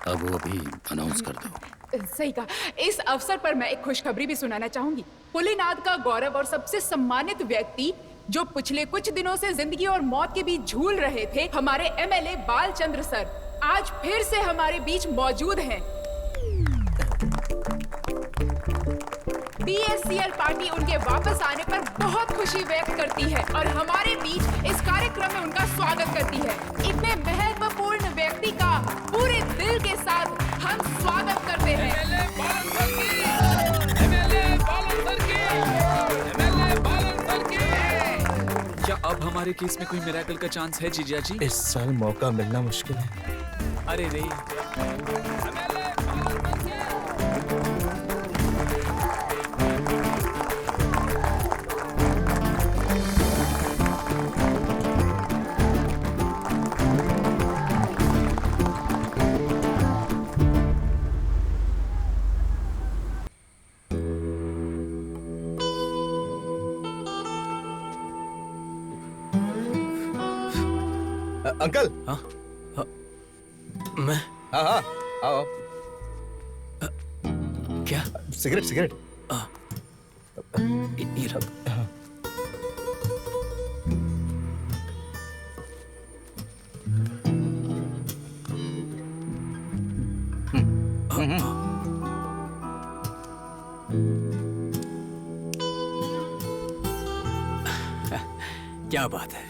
अब वो भी अनाउंस कर दो। सही कहा। इस अवसर पर मैं एक खुशखबरी भी सुनाना चाहूंगी। पुलिनाद का गौरव और सबसे सम्मानित व्यक्ति, जो पिछले कुछ दिनों से जिंदगी और मौत के बीच झूल रहे थे, हमारे एमएलए बालचंद्र सर आज फिर से हमारे बीच मौजूद हैं। बीएससीएल पार्टी उनके वापस आने पर बहुत खुशी व्यक्त करती है और हमारे बीच इस कार्यक्रम में उनका स्वागत करती है। इतने महत्वपूर्ण व्यक्ति का पूरे दिल के साथ हम स्वागत करते हैं। क्या अब हमारे केस में कोई मिरेकल का चांस है जीजा जी? इस साल मौका मिलना मुश्किल है। अरे रे, अंकल। हाँ? मैं? हाँ हाँ आओ। क्या? Cigarette cigarette. ये रख। क्या बात है,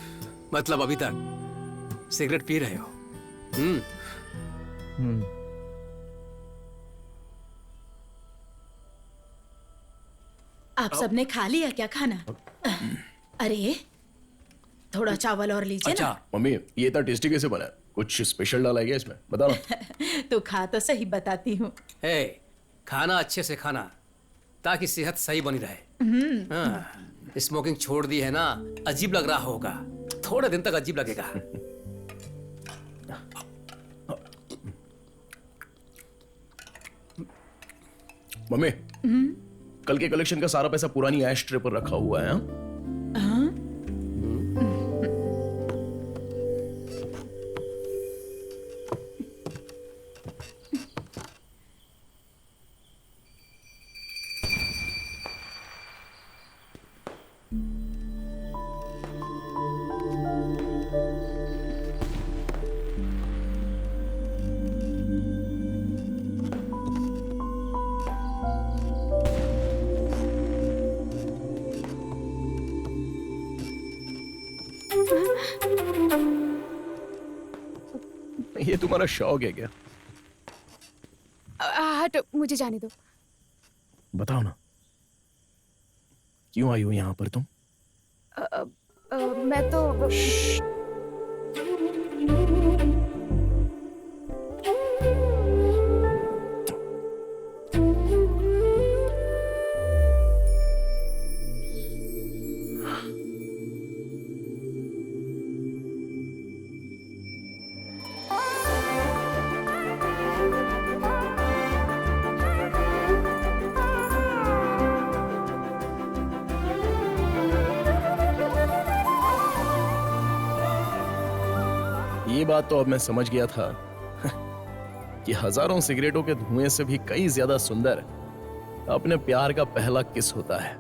मतलब अभी तक सिगरेट पी रहे हो? आप सबने खा लिया क्या खाना? अरे थोड़ा चावल और लीजिए ना। मम्मी, ये इतना टेस्टी कैसे बना है? कुछ स्पेशल डाला है क्या इसमें? बताओ ना। तो खा तो सही बताती हूँ। खाना अच्छे से खाना, ताकि सेहत सही बनी रहे। हाँ, स्मोकिंग छोड़ दी है ना, अजीब लग रहा होगा, थोड़े दिन तक अजीब लगेगा। मम्मी, कल के कलेक्शन का सारा पैसा पुरानी ऐश ट्रे पर रखा हुआ है। ये तुम्हारा शौक है क्या? हटो, मुझे जाने दो। बताओ ना, क्यों आई हो यहाँ पर तुम? मैं तो ये बात तो अब मैं समझ गया था कि हजारों सिगरेटों के धुएं से भी कई ज्यादा सुंदर अपने प्यार का पहला किस होता है।